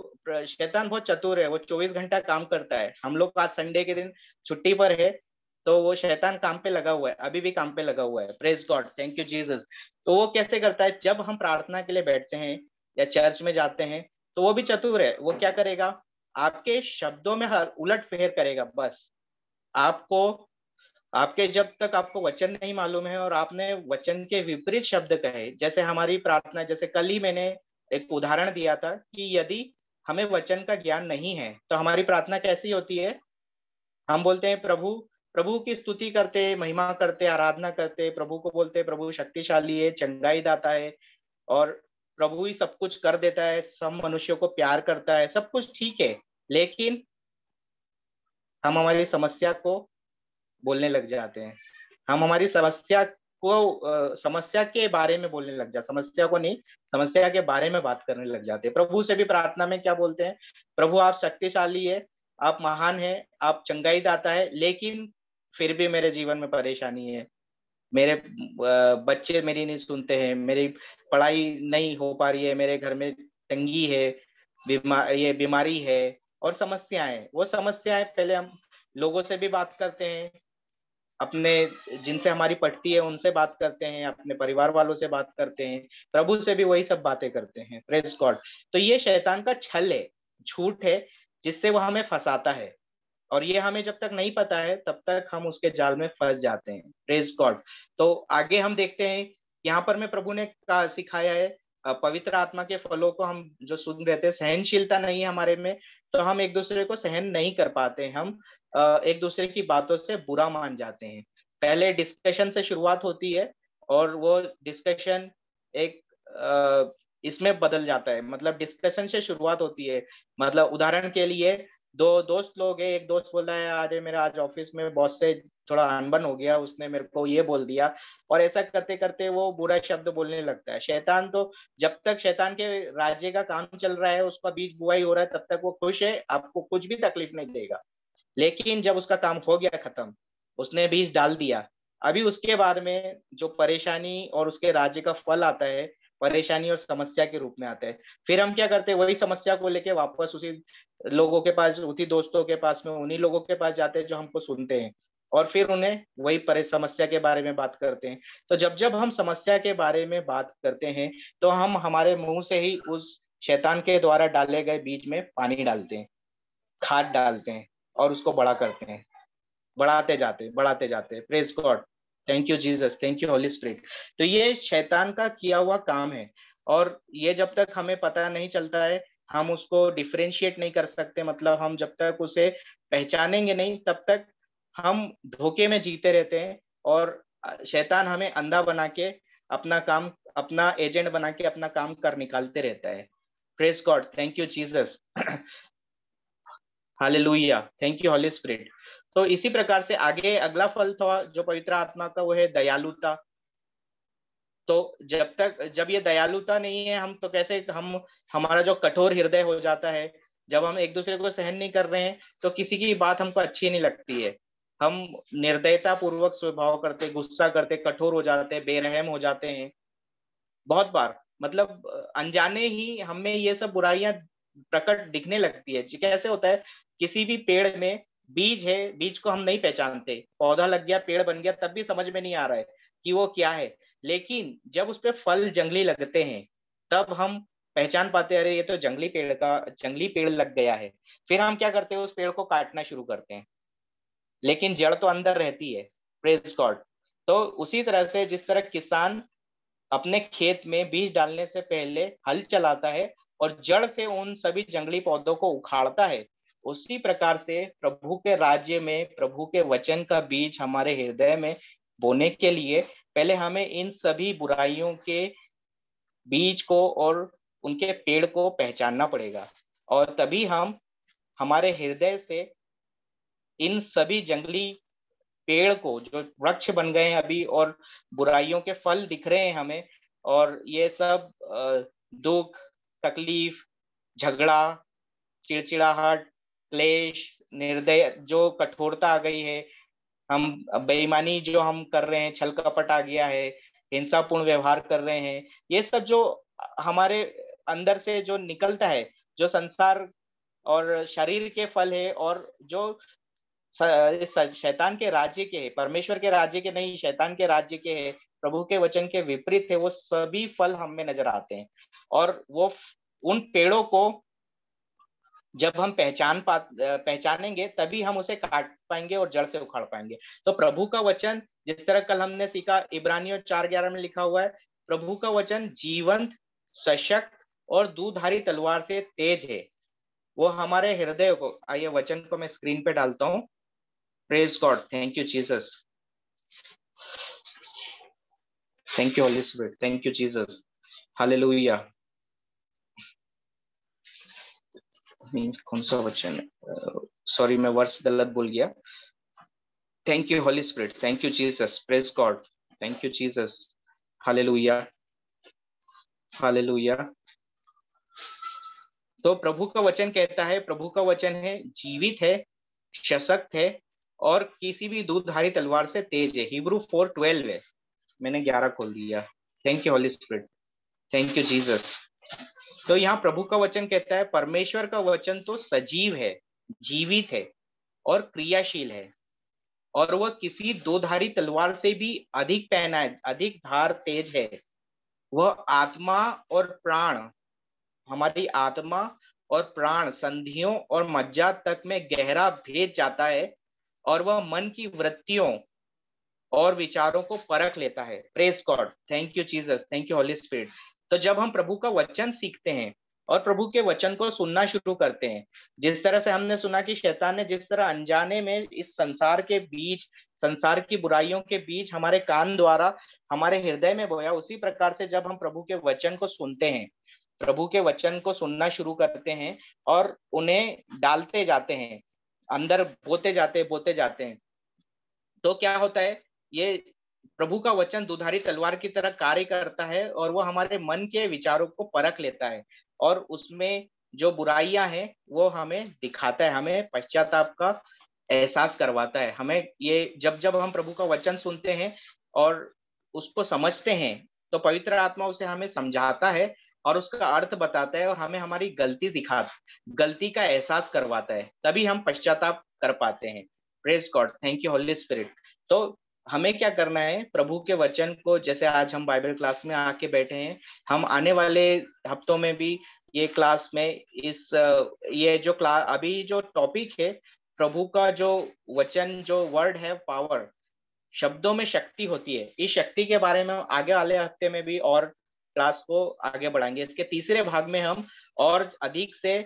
शैतान बहुत चतुर है, वो 24 घंटा काम करता है। हम लोग आज संडे के दिन छुट्टी पर है, तो वो शैतान काम पे लगा हुआ है, अभी भी काम पे लगा हुआ है। Praise God, thank you Jesus. तो वो कैसे करता है, जब हम प्रार्थना के लिए बैठते हैं या चर्च में जाते हैं, तो वो भी चतुर है। वो क्या करेगा, आपके शब्दों में हर उलट फेर करेगा। बस आपको आपके जब तक आपको वचन नहीं मालूम है और आपने वचन के विपरीत शब्द कहे, जैसे हमारी प्रार्थना, जैसे कल ही मैंने एक उदाहरण दिया था कि यदि हमें वचन का ज्ञान नहीं है तो हमारी प्रार्थना कैसी होती है। हम बोलते हैं प्रभु प्रभु की स्तुति करते, महिमा करते, आराधना करते, प्रभु को बोलते प्रभु शक्तिशाली है, चंगाई दाता है, और प्रभु ही सब कुछ कर देता है, सब मनुष्यों को प्यार करता है, सब कुछ ठीक है। लेकिन हम हमारी समस्या को बोलने लग जाते हैं। हम हमारी समस्या के बारे में बोलने लग जाते, समस्या को नहीं, समस्या के बारे में बात करने लग जाते हैं। प्रभु से भी प्रार्थना में क्या बोलते हैं, प्रभु आप शक्तिशाली है, आप महान है, आप चंगाई दाता है, लेकिन फिर भी मेरे जीवन में परेशानी है, मेरे बच्चे मेरी नहीं सुनते हैं, मेरी पढ़ाई नहीं हो पा रही है, मेरे घर में तंगी है, ये बीमारी है और समस्याएं। वो समस्याएं पहले हम लोगों से भी बात करते हैं, अपने जिनसे हमारी पटती है उनसे बात करते हैं, अपने परिवार वालों से बात करते हैं, प्रभु से भी वही सब बातें करते हैं। Praise God. तो ये शैतान का छल है, झूठ है, जिससे वो हमें फंसाता है। और ये हमें जब तक नहीं पता है तब तक हम उसके जाल में फंस जाते हैं। Praise God. तो आगे हम देखते हैं, यहाँ पर मैं प्रभु ने सिखाया है पवित्र आत्मा के फलों को हम जो सुन रहे थे, सहनशीलता नहीं है हमारे में, तो हम एक दूसरे को सहन नहीं कर पाते, हम एक दूसरे की बातों से बुरा मान जाते हैं। पहले डिस्कशन से शुरुआत होती है और वो डिस्कशन एक इसमें बदल जाता है। मतलब डिस्कशन से शुरुआत होती है, मतलब उदाहरण के लिए दो दोस्त लोग हैं, एक दोस्त बोल रहा है आज मेरा आज ऑफिस में बॉस से थोड़ा अनबन हो गया, उसने मेरे को ये बोल दिया, और ऐसा करते करते वो बुरा शब्द बोलने लगता है। शैतान तो जब तक शैतान के राज्य का काम चल रहा है, उसका बीज बुआई हो रहा है, तब तक वो खुश है, आपको कुछ भी तकलीफ नहीं देगा। लेकिन जब उसका काम हो गया खत्म, उसने बीज डाल दिया, अभी उसके बाद में जो परेशानी और उसके राज्य का फल आता है, परेशानी और समस्या के रूप में आता है। फिर हम क्या करते हैं, वही समस्या को लेके वापस उसी लोगों के पास, उसी दोस्तों के पास में, उन्हीं लोगों के पास जाते हैं जो हमको सुनते हैं, और फिर उन्हें वही समस्या के बारे में बात करते हैं। तो जब जब हम समस्या के बारे में बात करते हैं, तो हम हमारे मुंह से ही उस शैतान के द्वारा डाले गए बीज में पानी डालते हैं, खाद डालते हैं, और उसको बड़ा करते हैं, बढ़ाते जाते। Praise God, thank you Jesus, thank you holy spirit. तो ये शैतान का किया हुआ काम है, और ये जब तक हमें पता नहीं चलता है, हम उसको डिफरेंशिएट नहीं कर सकते। मतलब हम जब तक उसे पहचानेंगे नहीं, तब तक हम धोखे में जीते रहते हैं, और शैतान हमें अंधा बना के अपना काम, अपना एजेंट बना के अपना काम कर निकालते रहता है। Praise God, thank you Jesus, hallelujah, thank you holy spirit. तो इसी प्रकार से आगे अगला फल था जो पवित्र आत्मा का, वो है दयालुता। तो जब ये दयालुता नहीं है, हम तो कैसे, हम हमारा जो कठोर हृदय हो जाता है, जब हम एक दूसरे को सहन नहीं कर रहे हैं तो किसी की बात हमको अच्छी नहीं लगती है, हम निर्दयता पूर्वक स्वभाव करते, गुस्सा करते, कठोर हो जाते हैं, बेरहम हो जाते हैं बहुत बार। मतलब अनजाने ही हमें ये सब बुराइयां प्रकट दिखने लगती है। कैसे होता है, किसी भी पेड़ में बीज है, बीज को हम नहीं पहचानते, पौधा लग गया, पेड़ बन गया, तब भी समझ में नहीं आ रहा है कि वो क्या है। लेकिन जब उस पे फल जंगली लगते हैं तब हम पहचान पाते हैं, अरे ये तो जंगली पेड़ लग गया है। फिर हम क्या करते हैं, उस पेड़ को काटना शुरू करते हैं, लेकिन जड़ तो अंदर रहती है। Praise God. तो उसी तरह से जिस तरह किसान अपने खेत में बीज डालने से पहले हल चलाता है और जड़ से उन सभी जंगली पौधों को उखाड़ता है, उसी प्रकार से प्रभु के राज्य में प्रभु के वचन का बीज हमारे हृदय में बोने के लिए पहले हमें इन सभी बुराइयों के बीज को और उनके पेड़ को पहचानना पड़ेगा। और तभी हम हमारे हृदय से इन सभी जंगली पेड़ को, जो वृक्ष बन गए हैं अभी और बुराइयों के फल दिख रहे हैं हमें, और ये सब दुख, तकलीफ, झगड़ा, चिड़चिड़ाहट, क्लेश, निर्दय, जो कठोरता आ गई है, हम बेईमानी जो हम कर रहे हैं, छल कपट आ गया है, हिंसापूर्ण व्यवहार कर रहे हैं, ये सब जो हमारे अंदर से जो निकलता है, जो संसार और शरीर के फल है, और जो शैतान के राज्य के है, परमेश्वर के राज्य के नहीं, शैतान के राज्य के है, प्रभु के वचन के विपरीत है, वो सभी फल हम में नजर आते हैं। और वो उन पेड़ों को जब हम पहचानेंगे तभी हम उसे काट पाएंगे और जड़ से उखाड़ पाएंगे। तो प्रभु का वचन, जिस तरह कल हमने सीखा, इब्रानियों 4:11 में लिखा हुआ है, प्रभु का वचन जीवंत, सशक्त और दूधारी तलवार से तेज है। वो हमारे हृदय को, आइए वचन को मैं स्क्रीन पे डालता हूँ। Praise God, thank you Jesus, thank you holy spirit, thank you Jesus, hallelujah. कौन सा वचन है, सॉरी मैं वर्ष गलत बोल गया। Thank you holy spirit, thank you Jesus, praise God, thank you Jesus, hallelujah, hallelujah. तो प्रभु का वचन कहता है, प्रभु का वचन है जीवित है, सशक्त है और किसी भी दूधारी तलवार से तेज है। हिब्रू 4:12 है, मैंने 11 खोल दिया। Thank you holy spirit, thank you Jesus. तो यहाँ प्रभु का वचन कहता है, परमेश्वर का वचन तो सजीव है, जीवित है और क्रियाशील है, और वह किसी दोधारी तलवार से भी अधिक पैना है, अधिक धार तेज है। वह आत्मा और प्राण, हमारी आत्मा और प्राण, संधियों और मज्जा तक में गहरा भेद जाता है, और वह मन की वृत्तियों और विचारों को परख लेता है। Praise God, thank you Jesus, thank you holy spirit. तो जब हम प्रभु का वचन सीखते हैं और प्रभु के वचन को सुनना शुरू करते हैं, जिस तरह से हमने सुना कि शैतान ने जिस तरह अनजाने में इस संसार के बीज, संसार की बुराइयों के बीज हमारे कान द्वारा हमारे हृदय में बोया, उसी प्रकार से जब हम प्रभु के वचन को सुनते हैं, प्रभु के वचन को सुनना शुरू करते हैं और उन्हें डालते जाते हैं, अंदर बोते जाते हैं, तो क्या होता है, ये प्रभु का वचन दुधारी तलवार की तरह कार्य करता है और वो हमारे मन के विचारों को परख लेता है, और उसमें जो बुराइयां हैं वो हमें दिखाता है, हमें पश्चाताप का एहसास करवाता है। हमें ये जब जब हम प्रभु का वचन सुनते हैं और उसको समझते हैं, तो पवित्र आत्मा उसे हमें समझाता है और उसका अर्थ बताता है और हमें हमारी गलती का एहसास करवाता है, तभी हम पश्चाताप कर पाते हैं। Praise God, thank you holy spirit. तो हमें क्या करना है, प्रभु के वचन को, जैसे आज हम बाइबल क्लास में आके बैठे हैं, हम आने वाले हफ्तों में भी ये क्लास में ये जो क्लास, अभी जो टॉपिक है, प्रभु का जो वचन, जो वर्ड है पावर, शब्दों में शक्ति होती है, इस शक्ति के बारे में आगे वाले हफ्ते में भी और क्लास को आगे बढ़ाएंगे। इसके तीसरे भाग में हम और अधिक से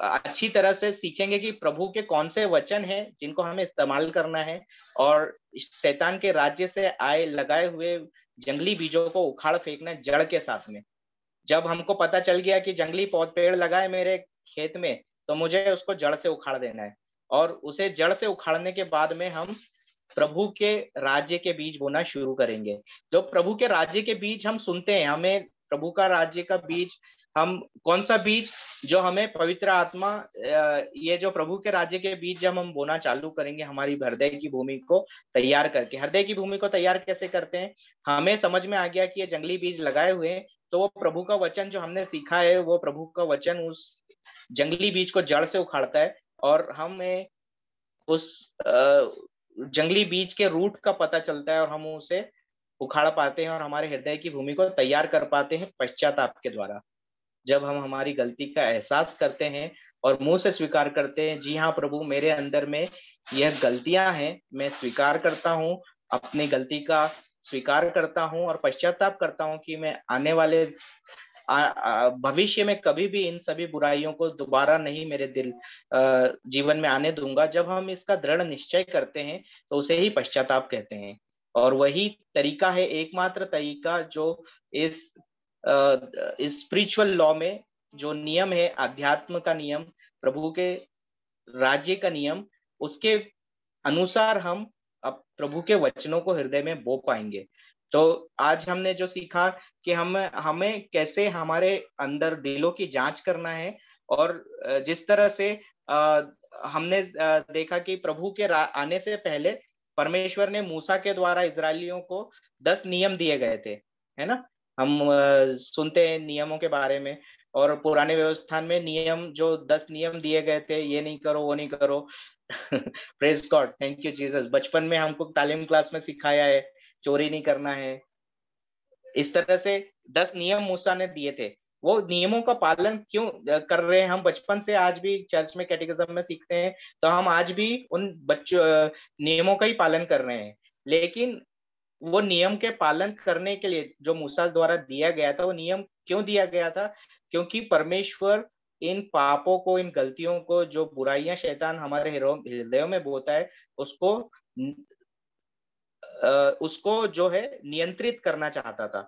अच्छी तरह से सीखेंगे कि प्रभु के कौन से वचन हैं जिनको हमें इस्तेमाल करना है, और शैतान के राज्य से आए लगाए हुए जंगली बीजों को उखाड़ फेंकना जड़ के साथ में, जब हमको पता चल गया कि जंगली पेड़ लगा है मेरे खेत में, तो मुझे उसको जड़ से उखाड़ देना है, और उसे जड़ से उखाड़ने के बाद में हम प्रभु के राज्य के बीज बोना शुरू करेंगे। जो प्रभु के राज्य के बीज हम सुनते हैं, हमें प्रभु का राज्य का बीज, हम कौन सा बीज, जो हमें पवित्र आत्मा, ये जो प्रभु के राज्य के बीज जब हम बोना चालू करेंगे हमारी हृदय की भूमि को तैयार करके। हृदय की भूमि को तैयार कैसे करते हैं, हमें समझ में आ गया कि ये जंगली बीज लगाए हुए हैं, तो वो प्रभु का वचन जो हमने सीखा है, वो प्रभु का वचन उस जंगली बीज को जड़ से उखाड़ता है, और हमें उस जंगली बीज के रूट का पता चलता है, और हम उसे उखाड़ पाते हैं और हमारे हृदय की भूमि को तैयार कर पाते हैं पश्चाताप के द्वारा। जब हम हमारी गलती का एहसास करते हैं और मुंह से स्वीकार करते हैं, जी हाँ प्रभु, मेरे अंदर में यह गलतियां हैं, मैं स्वीकार करता हूँ, अपनी गलती का स्वीकार करता हूँ और पश्चाताप करता हूँ कि मैं आने वाले भविष्य में कभी भी इन सभी बुराइयों को दोबारा नहीं मेरे जीवन में आने दूंगा। जब हम इसका दृढ़ निश्चय करते हैं तो उसे ही पश्चाताप कहते हैं, और वही तरीका है, एकमात्र तरीका जो इस स्पिरिचुअल लॉ में जो नियम है, अध्यात्म का नियम, प्रभु के राज्य का नियम, उसके अनुसार हम अब प्रभु के वचनों को हृदय में बो पाएंगे। तो आज हमने जो सीखा कि हमें कैसे हमारे अंदर दिलों की जांच करना है, और जिस तरह से हमने देखा कि प्रभु के आने से पहले परमेश्वर ने मूसा के द्वारा इजरायलियों को 10 नियम दिए गए थे, है ना। हम सुनते हैं नियमों के बारे में, और पुराने व्यवस्था में नियम, जो 10 नियम दिए गए थे, ये नहीं करो, वो नहीं करो। Praise God, thank you Jesus. बचपन में हमको तालीम क्लास में सिखाया है चोरी नहीं करना है। इस तरह से 10 नियम मूसा ने दिए थे। वो नियमों का पालन क्यों कर रहे हैं हम बचपन से, आज भी चर्च में कैटेकिज्म में सीखते हैं, तो हम आज भी उन बच्चों नियमों का ही पालन कर रहे हैं। लेकिन वो नियम के पालन करने के लिए जो मूसा द्वारा दिया गया था, वो नियम क्यों दिया गया था? क्योंकि परमेश्वर इन पापों को, इन गलतियों को, जो बुराइयां शैतान हमारे हृदयों में बोता है, उसको जो है नियंत्रित करना चाहता था।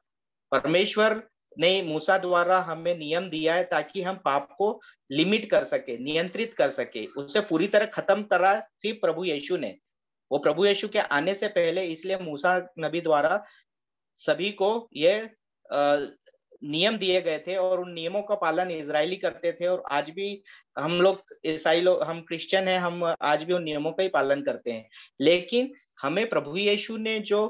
परमेश्वर ने मूसा द्वारा हमें नियम दिया है ताकि हम पाप को लिमिट कर सके, नियंत्रित कर सके, उसे पूरी तरह खत्म करा सिर्फ प्रभु यीशु ने। वो प्रभु यीशु के आने से पहले, इसलिए मूसा नबी द्वारा सभी को ये नियम दिए गए थे, और उन नियमों का पालन इजरायली करते थे। और आज भी हम लोग ईसाई लोग, हम क्रिश्चियन हैं, हम आज भी उन नियमों का ही पालन करते हैं। लेकिन हमें प्रभु यीशु ने जो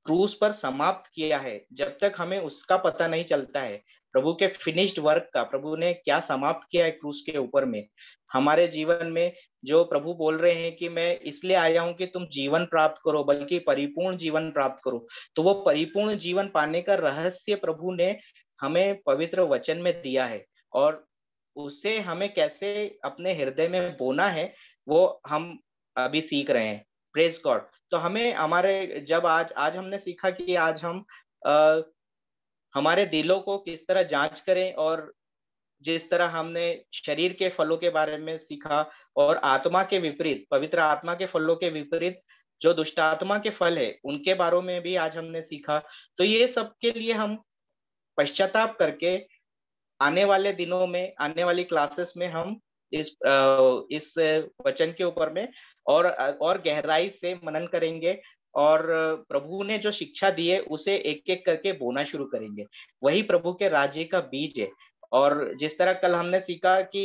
क्रूस पर समाप्त किया है, जब तक हमें उसका पता नहीं चलता है, प्रभु के फिनिश्ड वर्क का, प्रभु ने क्या समाप्त किया है क्रूस के ऊपर में हमारे जीवन में, जो प्रभु बोल रहे हैं कि मैं इसलिए आया हूं कि तुम जीवन प्राप्त करो, बल्कि परिपूर्ण जीवन प्राप्त करो। तो वो परिपूर्ण जीवन पाने का रहस्य प्रभु ने हमें पवित्र वचन में दिया है, और उसे हमें कैसे अपने हृदय में बोना है, वो हम अभी सीख रहे हैं। Praise God. तो हमें हमारे, जब आज हमने सीखा कि आज हम हमारे दिलों को किस तरह जांच करें, और जिस तरह हमने शरीर के फलों के बारे में सीखा, और आत्मा के विपरीत, पवित्र आत्मा के फलों के विपरीत जो दुष्ट आत्मा के फल है, उनके बारे में भी आज हमने सीखा। तो ये सब के लिए हम पश्चाताप करके आने वाले दिनों में, आने वाली क्लासेस में हम इस वचन के ऊपर में और गहराई से मनन करेंगे, और प्रभु ने जो शिक्षा दी है उसे एक एक करके बोना शुरू करेंगे। वही प्रभु के राज्य का बीज है। और जिस तरह कल हमने सीखा कि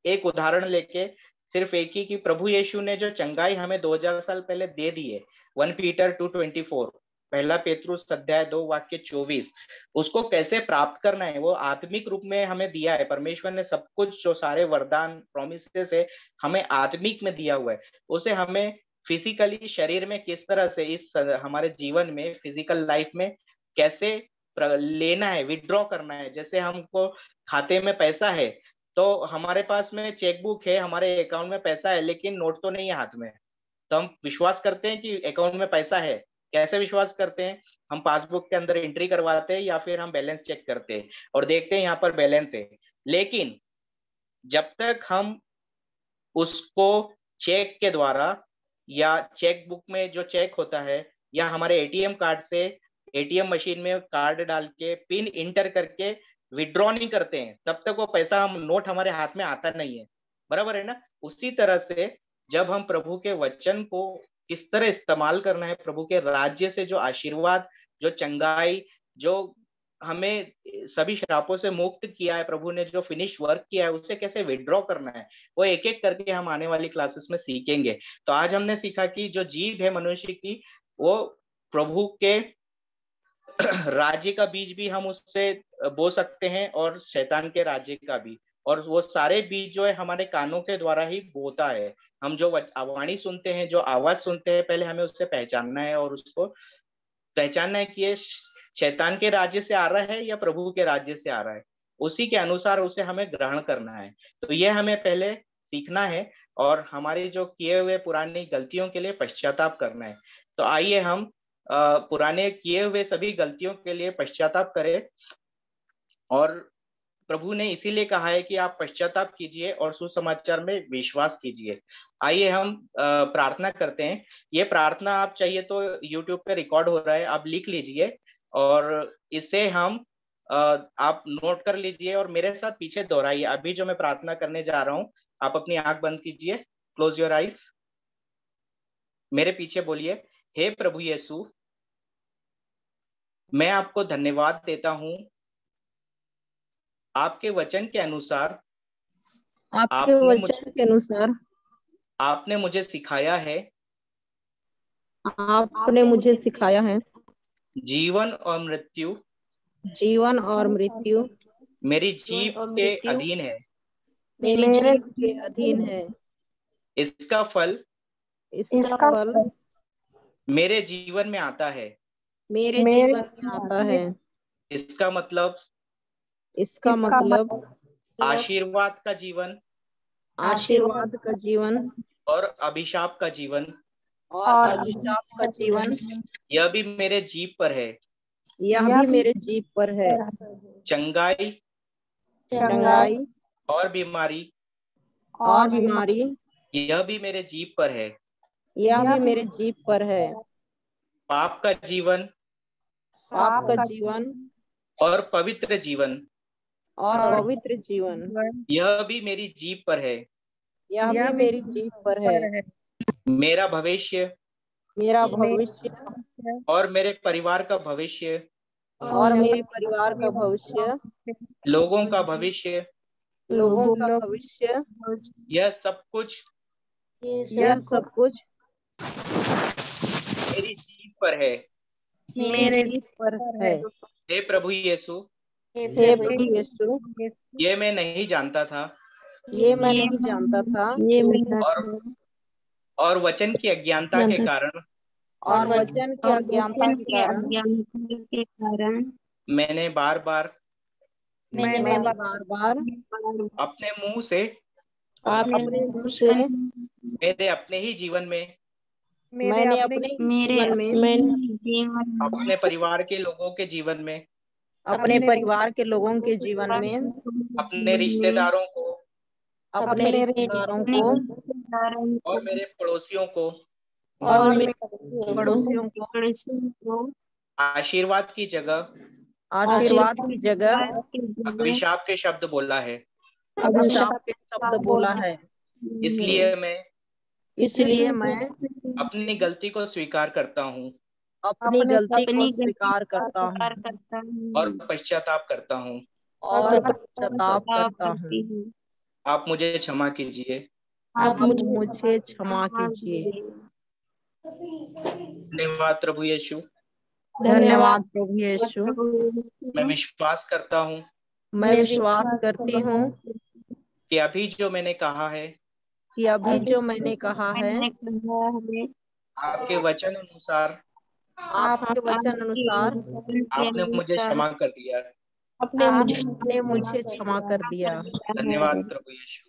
एक उदाहरण लेके, सिर्फ एक ही, कि प्रभु यीशु ने जो चंगाई हमें 2000 साल पहले दे दी है, 1 पीटर 2:24, पहला पेतरुस अध्याय 2 वाक्य 24, उसको कैसे प्राप्त करना है, वो आत्मिक रूप में हमें दिया है। परमेश्वर ने सब कुछ, जो सारे वरदान, प्रोमिसेस है, हमें आत्मिक में दिया हुआ है। उसे हमें फिजिकली, शरीर में किस तरह से इस हमारे जीवन में, फिजिकल लाइफ में कैसे लेना है, विड्रॉ करना है। जैसे हमको खाते में पैसा है, तो हमारे पास में चेकबुक है, हमारे अकाउंट में पैसा है, लेकिन नोट तो नहीं है हाथ में, तो हम विश्वास करते हैं कि अकाउंट में पैसा है। कैसे विश्वास करते हैं? हम पासबुक के अंदर एंट्री करवाते हैं, या फिर हम बैलेंस चेक करते हैं और देखते हैं यहाँ पर बैलेंस है। लेकिन जब तक हम उसको चेक के द्वारा, या चेक बुक में जो चेक होता है, या हमारे एटीएम कार्ड से, एटीएम मशीन में कार्ड डाल के पिन इंटर करके विड्रॉ नहीं करते हैं तब तक वो पैसा, हम नोट हमारे हाथ में आता नहीं है, बराबर है ना। उसी तरह से जब हम प्रभु के वचन को किस तरह इस्तेमाल करना है, प्रभु के राज्य से जो आशीर्वाद, जो चंगाई, जो हमें सभी श्रापों से मुक्त किया है, प्रभु ने जो फिनिश वर्क किया है, उसे कैसे विड्रॉ करना है, वो एक एक करके हम आने वाली क्लासेस में सीखेंगे। तो आज हमने सीखा कि जो जीभ है मनुष्य की, वो प्रभु के राज्य का बीज भी हम उससे बो सकते हैं, और शैतान के राज्य का भी। और वो सारे बीज जो है हमारे कानों के द्वारा ही बोता है। हम जो वाणी सुनते हैं, जो आवाज सुनते हैं, पहले हमें उससे पहचानना है, और उसको पहचानना है कि ये शैतान के राज्य से आ रहा है या प्रभु के राज्य से आ रहा है। उसी के अनुसार उसे हमें ग्रहण करना है। तो ये हमें पहले सीखना है, और हमारी जो किए हुए पुरानी गलतियों के लिए पश्चाताप करना है। तो आइए हम पुराने किए हुए सभी गलतियों के लिए पश्चाताप करें। और प्रभु ने इसीलिए कहा है कि आप पश्चाताप कीजिए और सुसमाचार में विश्वास कीजिए। आइए हम प्रार्थना करते हैं। ये प्रार्थना आप चाहिए तो YouTube पे रिकॉर्ड हो रहा है, आप लिख लीजिए, और इसे हम आप नोट कर लीजिए और मेरे साथ पीछे दोहराइए। अभी जो मैं प्रार्थना करने जा रहा हूँ, आप अपनी आंख बंद कीजिए, क्लोज योर आइज, मेरे पीछे बोलिए, हे प्रभु यीशु, मैं आपको धन्यवाद देता हूँ, आपके वचन के अनुसार, आपके वचन के अनुसार आपने मुझे सिखाया है, आपने मुझे सिखाया है, जीवन और मृत्यु जीवन और मृत्यु मेरी जीभ के अधीन है, मेरी जीभ के अधीन है। इसका फल मेरे जीवन में आता है, मेरे जीवन में आता है। इसका मतलब आशीर्वाद का जीवन, आशीर्वाद का जीवन और अभिशाप का जीवन, और अभिशाप का जीवन, यह भी मेरे जीभ पर है, यह भी मेरे जीभ पर है। चंगाई और बीमारी, यह भी मेरे जीभ पर है, यह भी मेरे जीभ पर है। पाप का जीवन और पवित्र जीवन, यह भी मेरी जीभ पर है, यह भी मेरी जीभ पर है। मेरा भविष्य और मेरे परिवार का भविष्य, लोगों का भविष्य, यह सब कुछ मेरी जीभ पर है। हे प्रभु यीशु, ये मैं नहीं जानता था, और वचन की अज्ञानता के कारण मैंने बार बार अपने मुंह से मेरे अपने ही जीवन में, अपने परिवार के लोगों के जीवन में, अपने रिश्तेदारों को और मेरे पड़ोसियों को आशीर्वाद की जगह अभिशाप के शब्द बोला है। इसलिए मैं अपनी गलती को स्वीकार करता हूँ और पश्चाताप करता हूँ। आप मुझे क्षमा कीजिए। धन्यवाद प्रभु यीशु। मैं विश्वास करता हूँ कि अभी जो मैंने कहा है, आपके वचन अनुसार आपने मुझे क्षमा कर दिया। धन्यवाद प्रभु यीशु।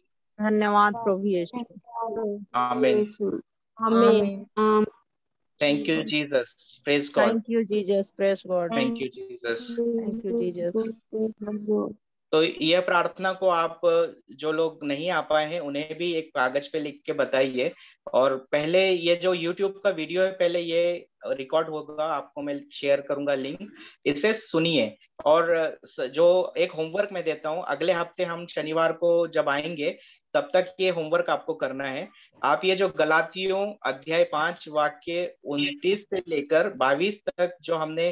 आमीन। Thank you Jesus. Praise God. Thank you Jesus. Praise God. Thank you Jesus. Thank you Jesus. तो यह प्रार्थना को आप जो लोग नहीं आ पाए हैं उन्हें भी एक कागज पे लिख के बताइए। और पहले ये जो YouTube का वीडियो है, पहले ये रिकॉर्ड होगा, आपको मैं शेयर करूंगा लिंक, इसे सुनिए। और जो एक होमवर्क मैं देता हूँ, अगले हफ्ते हम शनिवार को जब आएंगे तब तक ये होमवर्क आपको करना है। आप ये जो गलातियों अध्याय 5 वाक्य 29 से लेकर 22 तक जो हमने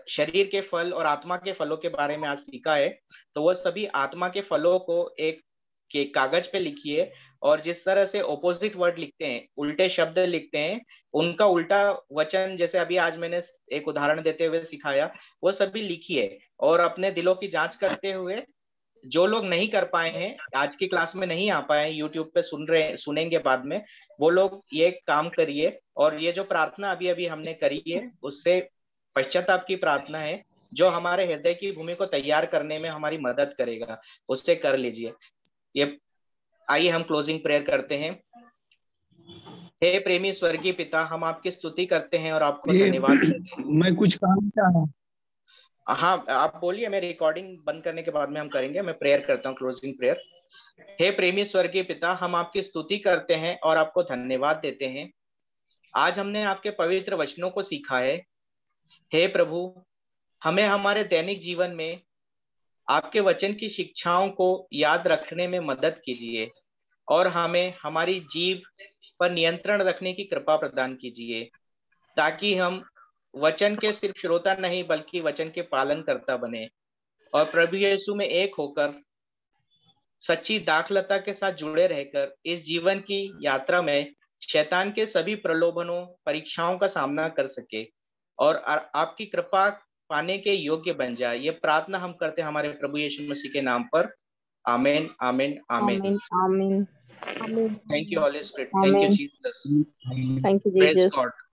शरीर के फल और आत्मा के फलों के बारे में आज सीखा है, तो वो सभी आत्मा के फलों को एक के कागज पे लिखिए, और जिस तरह से ऑपोजिट वर्ड लिखते हैं, उल्टे शब्द लिखते हैं, उनका उल्टा वचन, जैसे अभी आज मैंने एक उदाहरण देते हुए सिखाया, वो सभी लिखिए। और अपने दिलों की जांच करते हुए, जो लोग नहीं कर पाए हैं, आज की क्लास में नहीं आ पाए, यूट्यूब पे सुनेंगे बाद में, वो लोग ये काम करिए। और ये जो प्रार्थना अभी अभी हमने करी है, उससे पश्चाताप की प्रार्थना है, जो हमारे हृदय की भूमि को तैयार करने में हमारी मदद करेगा, उससे कर लीजिए ये। आइए हम क्लोजिंग प्रेयर करते हैं। हे प्रेमी स्वर्गीय पिता, हम आपकी स्तुति करते हैं और आपको धन्यवाद करते हैं। मैं कुछ कहना चाह रहा हूँ। हाँ, आप बोलिए, मैं रिकॉर्डिंग बंद करने के बाद में हम करेंगे। मैं प्रेयर करता हूँ, क्लोजिंग प्रेयर। हे प्रेमी स्वर्गीय पिता, हम आपकी स्तुति करते हैं और आपको धन्यवाद देते हैं। आज हमने आपके पवित्र वचनों को सीखा है। हे प्रभु, हमें हमारे दैनिक जीवन में आपके वचन की शिक्षाओं को याद रखने में मदद कीजिए, और हमें हमारी जीभ पर नियंत्रण रखने की कृपा प्रदान कीजिए, ताकि हम वचन के सिर्फ श्रोता नहीं बल्कि वचन के पालन करता बने, और प्रभु यीशु में एक होकर सच्ची दाखलता के साथ जुड़े रहकर इस जीवन की यात्रा में शैतान के सभी प्रलोभनों, परीक्षाओं का सामना कर सके और आपकी कृपा पाने के योग्य बन जाए। ये प्रार्थना हम करते हैं हमारे प्रभु यीशु मसीह के नाम पर। आमीन, आमीन, आमीन। आमीन। Thank you holy spirit, thank you Jesus, thank you praise Jesus. God.